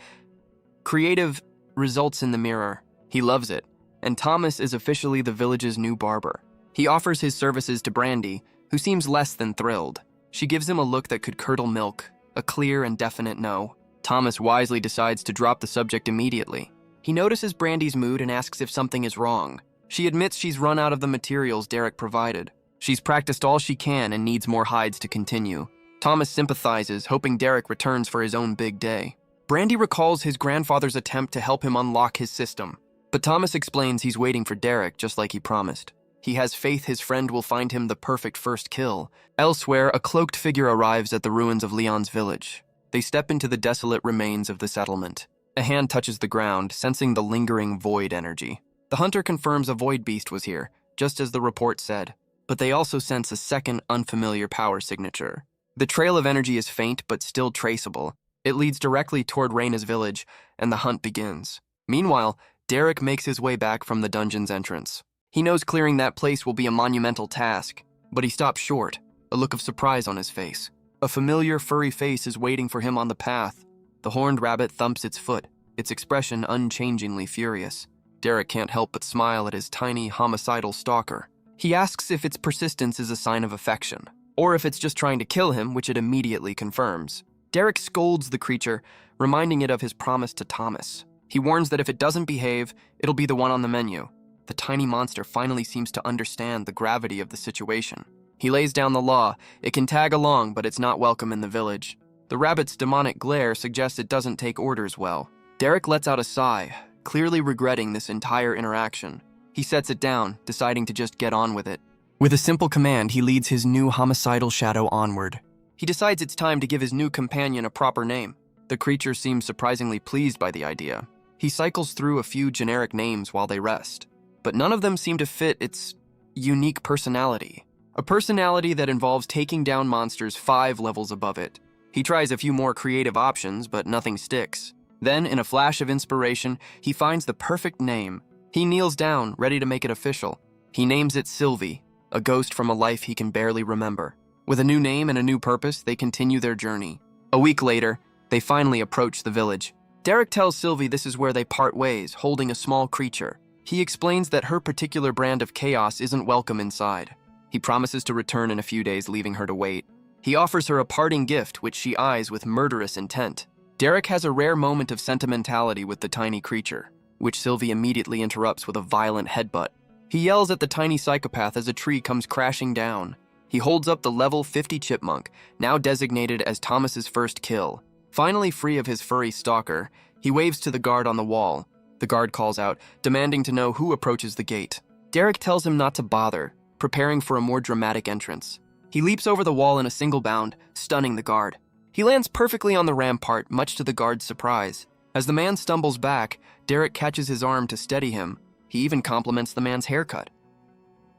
creative results in the mirror. He loves it, and Thomas is officially the village's new barber. He offers his services to Brandy, who seems less than thrilled. She gives him a look that could curdle milk, a clear and definite no. Thomas wisely decides to drop the subject immediately. He notices Brandy's mood and asks if something is wrong. She admits she's run out of the materials Derek provided. She's practiced all she can and needs more hides to continue. Thomas sympathizes, hoping Derek returns for his own big day. Brandy recalls his grandfather's attempt to help him unlock his system, but Thomas explains he's waiting for Derek just like he promised. He has faith his friend will find him the perfect first kill. Elsewhere, a cloaked figure arrives at the ruins of Leon's village. They step into the desolate remains of the settlement. A hand touches the ground, sensing the lingering void energy. The hunter confirms a void beast was here, just as the report said, but they also sense a second unfamiliar power signature. The trail of energy is faint but still traceable. It leads directly toward Reyna's village, and the hunt begins. Meanwhile, Derek makes his way back from the dungeon's entrance. He knows clearing that place will be a monumental task, but he stops short, a look of surprise on his face. A familiar furry face is waiting for him on the path. The horned rabbit thumps its foot, its expression unchangingly furious. Derek can't help but smile at his tiny, homicidal stalker. He asks if its persistence is a sign of affection, or if it's just trying to kill him, which it immediately confirms. Derek scolds the creature, reminding it of his promise to Thomas. He warns that if it doesn't behave, it'll be the one on the menu. The tiny monster finally seems to understand the gravity of the situation. He lays down the law. It can tag along, but it's not welcome in the village. The rabbit's demonic glare suggests it doesn't take orders well. Derek lets out a sigh, clearly regretting this entire interaction. He sets it down, deciding to just get on with it. With a simple command, he leads his new homicidal shadow onward. He decides it's time to give his new companion a proper name. The creature seems surprisingly pleased by the idea. He cycles through a few generic names while they rest, but none of them seem to fit its unique personality. A personality that involves taking down monsters 5 levels above it. He tries a few more creative options, but nothing sticks. Then, in a flash of inspiration, he finds the perfect name. He kneels down, ready to make it official. He names it Sylvie, a ghost from a life he can barely remember. With a new name and a new purpose, they continue their journey. A week later, they finally approach the village. Derek tells Sylvie this is where they part ways, holding a small creature. He explains that her particular brand of chaos isn't welcome inside. He promises to return in a few days, leaving her to wait. He offers her a parting gift, which she eyes with murderous intent. Derek has a rare moment of sentimentality with the tiny creature, which Sylvie immediately interrupts with a violent headbutt. He yells at the tiny psychopath as a tree comes crashing down. He holds up the level 50 chipmunk, now designated as Thomas's first kill. Finally free of his furry stalker, he waves to the guard on the wall. The guard calls out, demanding to know who approaches the gate. Derek tells him not to bother, preparing for a more dramatic entrance. He leaps over the wall in a single bound, stunning the guard. He lands perfectly on the rampart, much to the guard's surprise. As the man stumbles back, Derek catches his arm to steady him. He even compliments the man's haircut.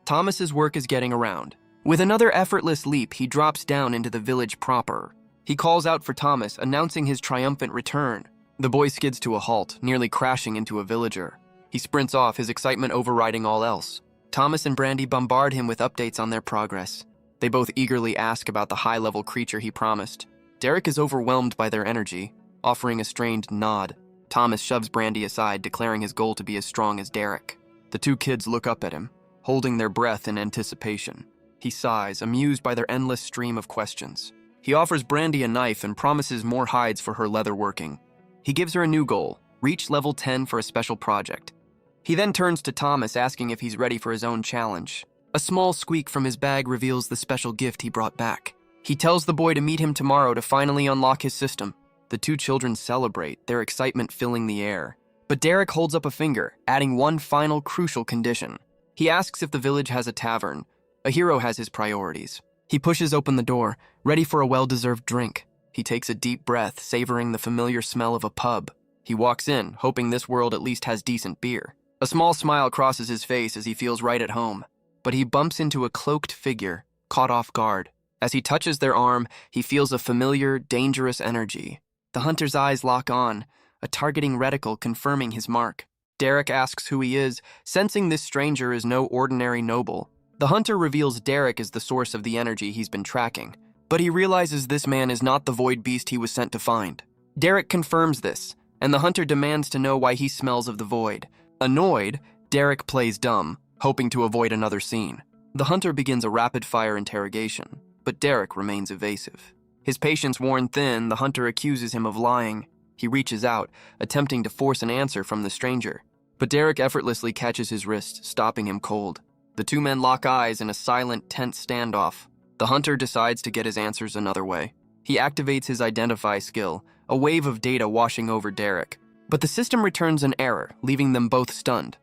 Thomas's work is getting around. With another effortless leap, he drops down into the village proper. He calls out for Thomas, announcing his triumphant return. The boy skids to a halt, nearly crashing into a villager. He sprints off, his excitement overriding all else. Thomas and Brandy bombard him with updates on their progress. They both eagerly ask about the high-level creature he promised. Derek is overwhelmed by their energy, offering a strained nod. Thomas shoves Brandy aside, declaring his goal to be as strong as Derek. The two kids look up at him, holding their breath in anticipation. He sighs, amused by their endless stream of questions. He offers Brandy a knife and promises more hides for her leather working. He gives her a new goal, reach level 10 for a special project. He then turns to Thomas, asking if he's ready for his own challenge. A small squeak from his bag reveals the special gift he brought back. He tells the boy to meet him tomorrow to finally unlock his system. The two children celebrate, their excitement filling the air. But Derek holds up a finger, adding one final crucial condition. He asks if the village has a tavern. A hero has his priorities. He pushes open the door, ready for a well-deserved drink. He takes a deep breath, savoring the familiar smell of a pub. He walks in, hoping this world at least has decent beer. A small smile crosses his face as he feels right at home. But he bumps into a cloaked figure, caught off guard. As he touches their arm, he feels a familiar, dangerous energy. The hunter's eyes lock on, a targeting reticle confirming his mark. Derek asks who he is, sensing this stranger is no ordinary noble. The hunter reveals Derek is the source of the energy he's been tracking, but he realizes this man is not the void beast he was sent to find. Derek confirms this, and the hunter demands to know why he smells of the void. Annoyed, Derek plays dumb, hoping to avoid another scene. The hunter begins a rapid-fire interrogation, but Derek remains evasive. His patience worn thin, the hunter accuses him of lying. He reaches out, attempting to force an answer from the stranger, but Derek effortlessly catches his wrist, stopping him cold. The two men lock eyes in a silent, tense standoff. The hunter decides to get his answers another way. He activates his identify skill, a wave of data washing over Derek. But the system returns an error, leaving them both stunned.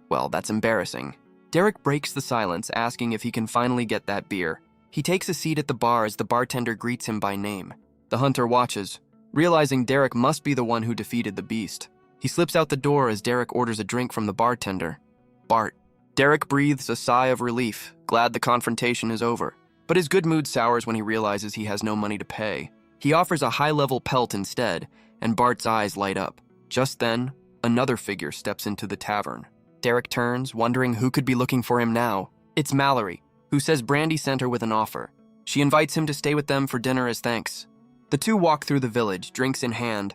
Well, that's embarrassing. Derek breaks the silence, asking if he can finally get that beer. He takes a seat at the bar as the bartender greets him by name. The hunter watches, realizing Derek must be the one who defeated the beast. He slips out the door as Derek orders a drink from the bartender. Bart. Derek breathes a sigh of relief, glad the confrontation is over. But his good mood sours when he realizes he has no money to pay. He offers a high-level pelt instead, and Bart's eyes light up. Just then, another figure steps into the tavern. Derek turns, wondering who could be looking for him now. It's Mallory, who says Brandy sent her with an offer. She invites him to stay with them for dinner as thanks. The two walk through the village, drinks in hand.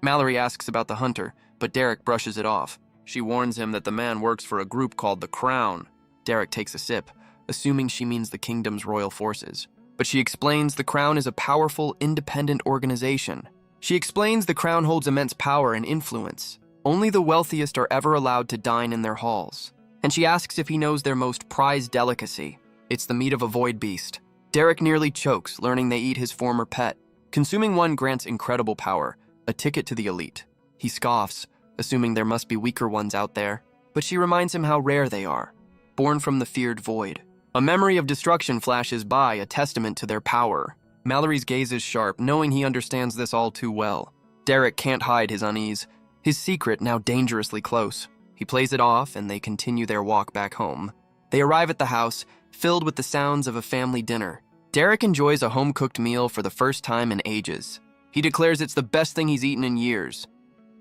Mallory asks about the hunter, but Derek brushes it off. She warns him that the man works for a group called the Crown. Derek takes a sip, assuming she means the kingdom's royal forces. But she explains the Crown is a powerful, independent organization. She explains the Crown holds immense power and influence. Only the wealthiest are ever allowed to dine in their halls. And she asks if he knows their most prized delicacy. It's the meat of a void beast. Derek nearly chokes, learning they eat his former pet. Consuming one grants incredible power, a ticket to the elite. He scoffs, assuming there must be weaker ones out there. But she reminds him how rare they are, born from the feared void. A memory of destruction flashes by, a testament to their power. Mallory's gaze is sharp, knowing he understands this all too well. Derek can't hide his unease, his secret now dangerously close. He plays it off, and they continue their walk back home. They arrive at the house, filled with the sounds of a family dinner. Derek enjoys a home-cooked meal for the first time in ages. He declares it's the best thing he's eaten in years.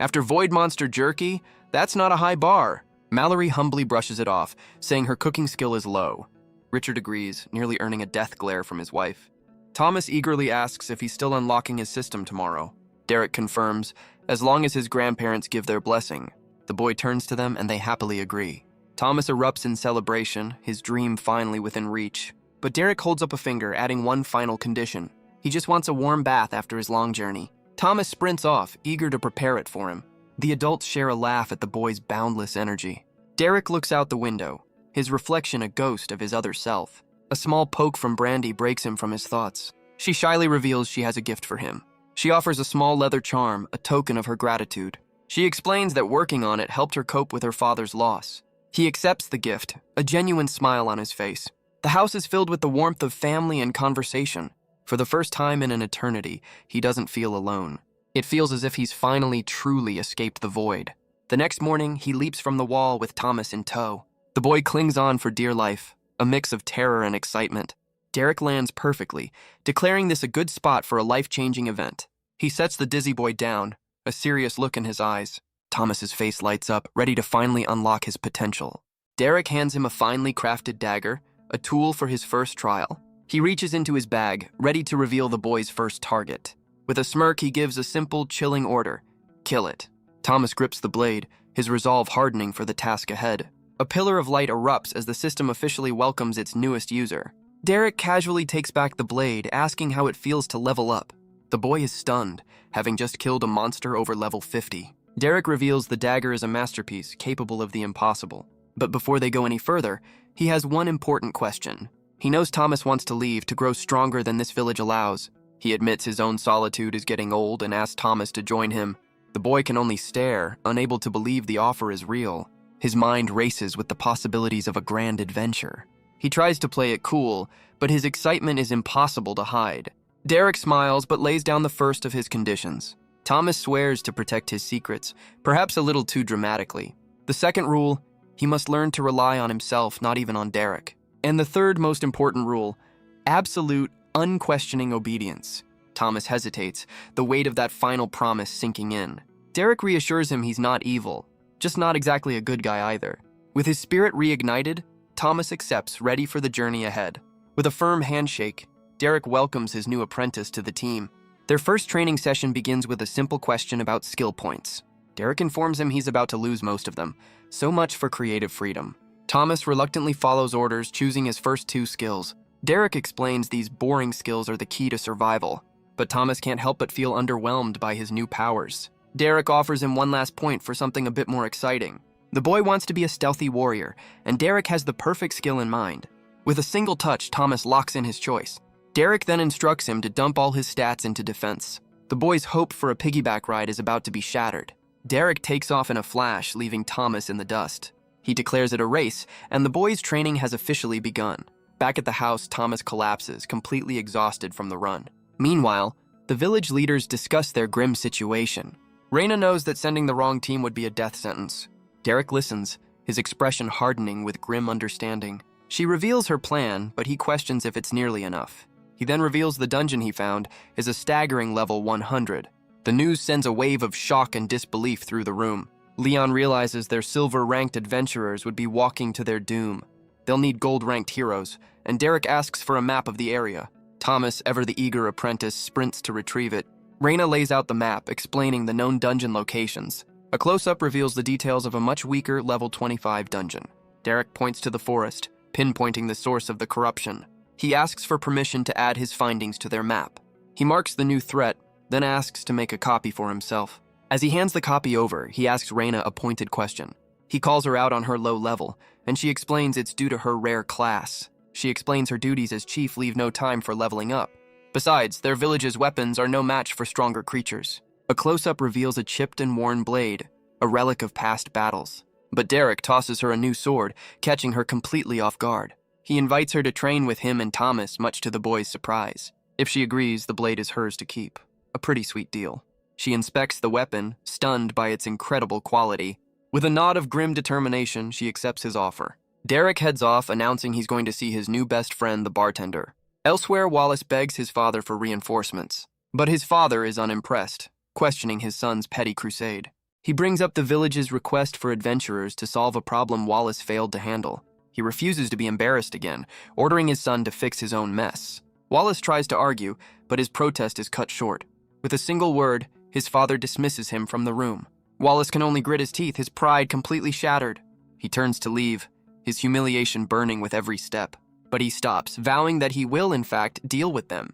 After Void Monster Jerky, that's not a high bar. Mallory humbly brushes it off, saying her cooking skill is low. Richard agrees, nearly earning a death glare from his wife. Thomas eagerly asks if he's still unlocking his system tomorrow. Derek confirms, as long as his grandparents give their blessing. The boy turns to them and they happily agree. Thomas erupts in celebration, his dream finally within reach. But Derek holds up a finger, adding one final condition. He just wants a warm bath after his long journey. Thomas sprints off, eager to prepare it for him. The adults share a laugh at the boy's boundless energy. Derek looks out the window, his reflection a ghost of his other self. A small poke from Brandy breaks him from his thoughts. She shyly reveals she has a gift for him. She offers a small leather charm, a token of her gratitude. She explains that working on it helped her cope with her father's loss. He accepts the gift, a genuine smile on his face. The house is filled with the warmth of family and conversation. For the first time in an eternity, he doesn't feel alone. It feels as if he's finally truly escaped the void. The next morning, he leaps from the wall with Thomas in tow. The boy clings on for dear life, a mix of terror and excitement. Derek lands perfectly, declaring this a good spot for a life-changing event. He sets the dizzy boy down, a serious look in his eyes. Thomas's face lights up, ready to finally unlock his potential. Derek hands him a finely crafted dagger, a tool for his first trial. He reaches into his bag, ready to reveal the boy's first target. With a smirk, he gives a simple, chilling order. Kill it. Thomas grips the blade, his resolve hardening for the task ahead. A pillar of light erupts as the system officially welcomes its newest user. Derek casually takes back the blade, asking how it feels to level up. The boy is stunned, having just killed a monster over level 50. Derek reveals the dagger is a masterpiece, capable of the impossible. But before they go any further, he has one important question. He knows Thomas wants to leave to grow stronger than this village allows. He admits his own solitude is getting old and asks Thomas to join him. The boy can only stare, unable to believe the offer is real. His mind races with the possibilities of a grand adventure. He tries to play it cool, but his excitement is impossible to hide. Derek smiles but lays down the first of his conditions. Thomas swears to protect his secrets, perhaps a little too dramatically. The second rule, he must learn to rely on himself, not even on Derek. And the third most important rule, absolute, unquestioning obedience. Thomas hesitates, the weight of that final promise sinking in. Derek reassures him he's not evil, just not exactly a good guy either. With his spirit reignited, Thomas accepts, ready for the journey ahead. With a firm handshake, Derek welcomes his new apprentice to the team. Their first training session begins with a simple question about skill points. Derek informs him he's about to lose most of them. So much for creative freedom. Thomas reluctantly follows orders, choosing his first two skills. Derek explains these boring skills are the key to survival, but Thomas can't help but feel underwhelmed by his new powers. Derek offers him one last point for something a bit more exciting. The boy wants to be a stealthy warrior, and Derek has the perfect skill in mind. With a single touch, Thomas locks in his choice. Derek then instructs him to dump all his stats into defense. The boy's hope for a piggyback ride is about to be shattered. Derek takes off in a flash, leaving Thomas in the dust. He declares it a race, and the boy's training has officially begun. Back at the house, Thomas collapses, completely exhausted from the run. Meanwhile, the village leaders discuss their grim situation. Raina knows that sending the wrong team would be a death sentence. Derek listens, his expression hardening with grim understanding. She reveals her plan, but he questions if it's nearly enough. He then reveals the dungeon he found is a staggering level 100. The news sends a wave of shock and disbelief through the room. Leon realizes their silver-ranked adventurers would be walking to their doom. They'll need gold-ranked heroes, and Derek asks for a map of the area. Thomas, ever the eager apprentice, sprints to retrieve it. Raina lays out the map, explaining the known dungeon locations. A close-up reveals the details of a much weaker level 25 dungeon. Derek points to the forest, pinpointing the source of the corruption. He asks for permission to add his findings to their map. He marks the new threat, then asks to make a copy for himself. As he hands the copy over, he asks Raina a pointed question. He calls her out on her low level, and she explains it's due to her rare class. She explains her duties as chief leave no time for leveling up. Besides, their village's weapons are no match for stronger creatures. A close-up reveals a chipped and worn blade, a relic of past battles. But Derek tosses her a new sword, catching her completely off guard. He invites her to train with him and Thomas, much to the boy's surprise. If she agrees, the blade is hers to keep. A pretty sweet deal. She inspects the weapon, stunned by its incredible quality. With a nod of grim determination, she accepts his offer. Derek heads off, announcing he's going to see his new best friend, the bartender. Elsewhere, Wallace begs his father for reinforcements. But his father is unimpressed, questioning his son's petty crusade. He brings up the village's request for adventurers to solve a problem Wallace failed to handle. He refuses to be embarrassed again, ordering his son to fix his own mess. Wallace tries to argue, but his protest is cut short. With a single word, his father dismisses him from the room. Wallace can only grit his teeth, his pride completely shattered. He turns to leave, his humiliation burning with every step. But he stops, vowing that he will, in fact, deal with them.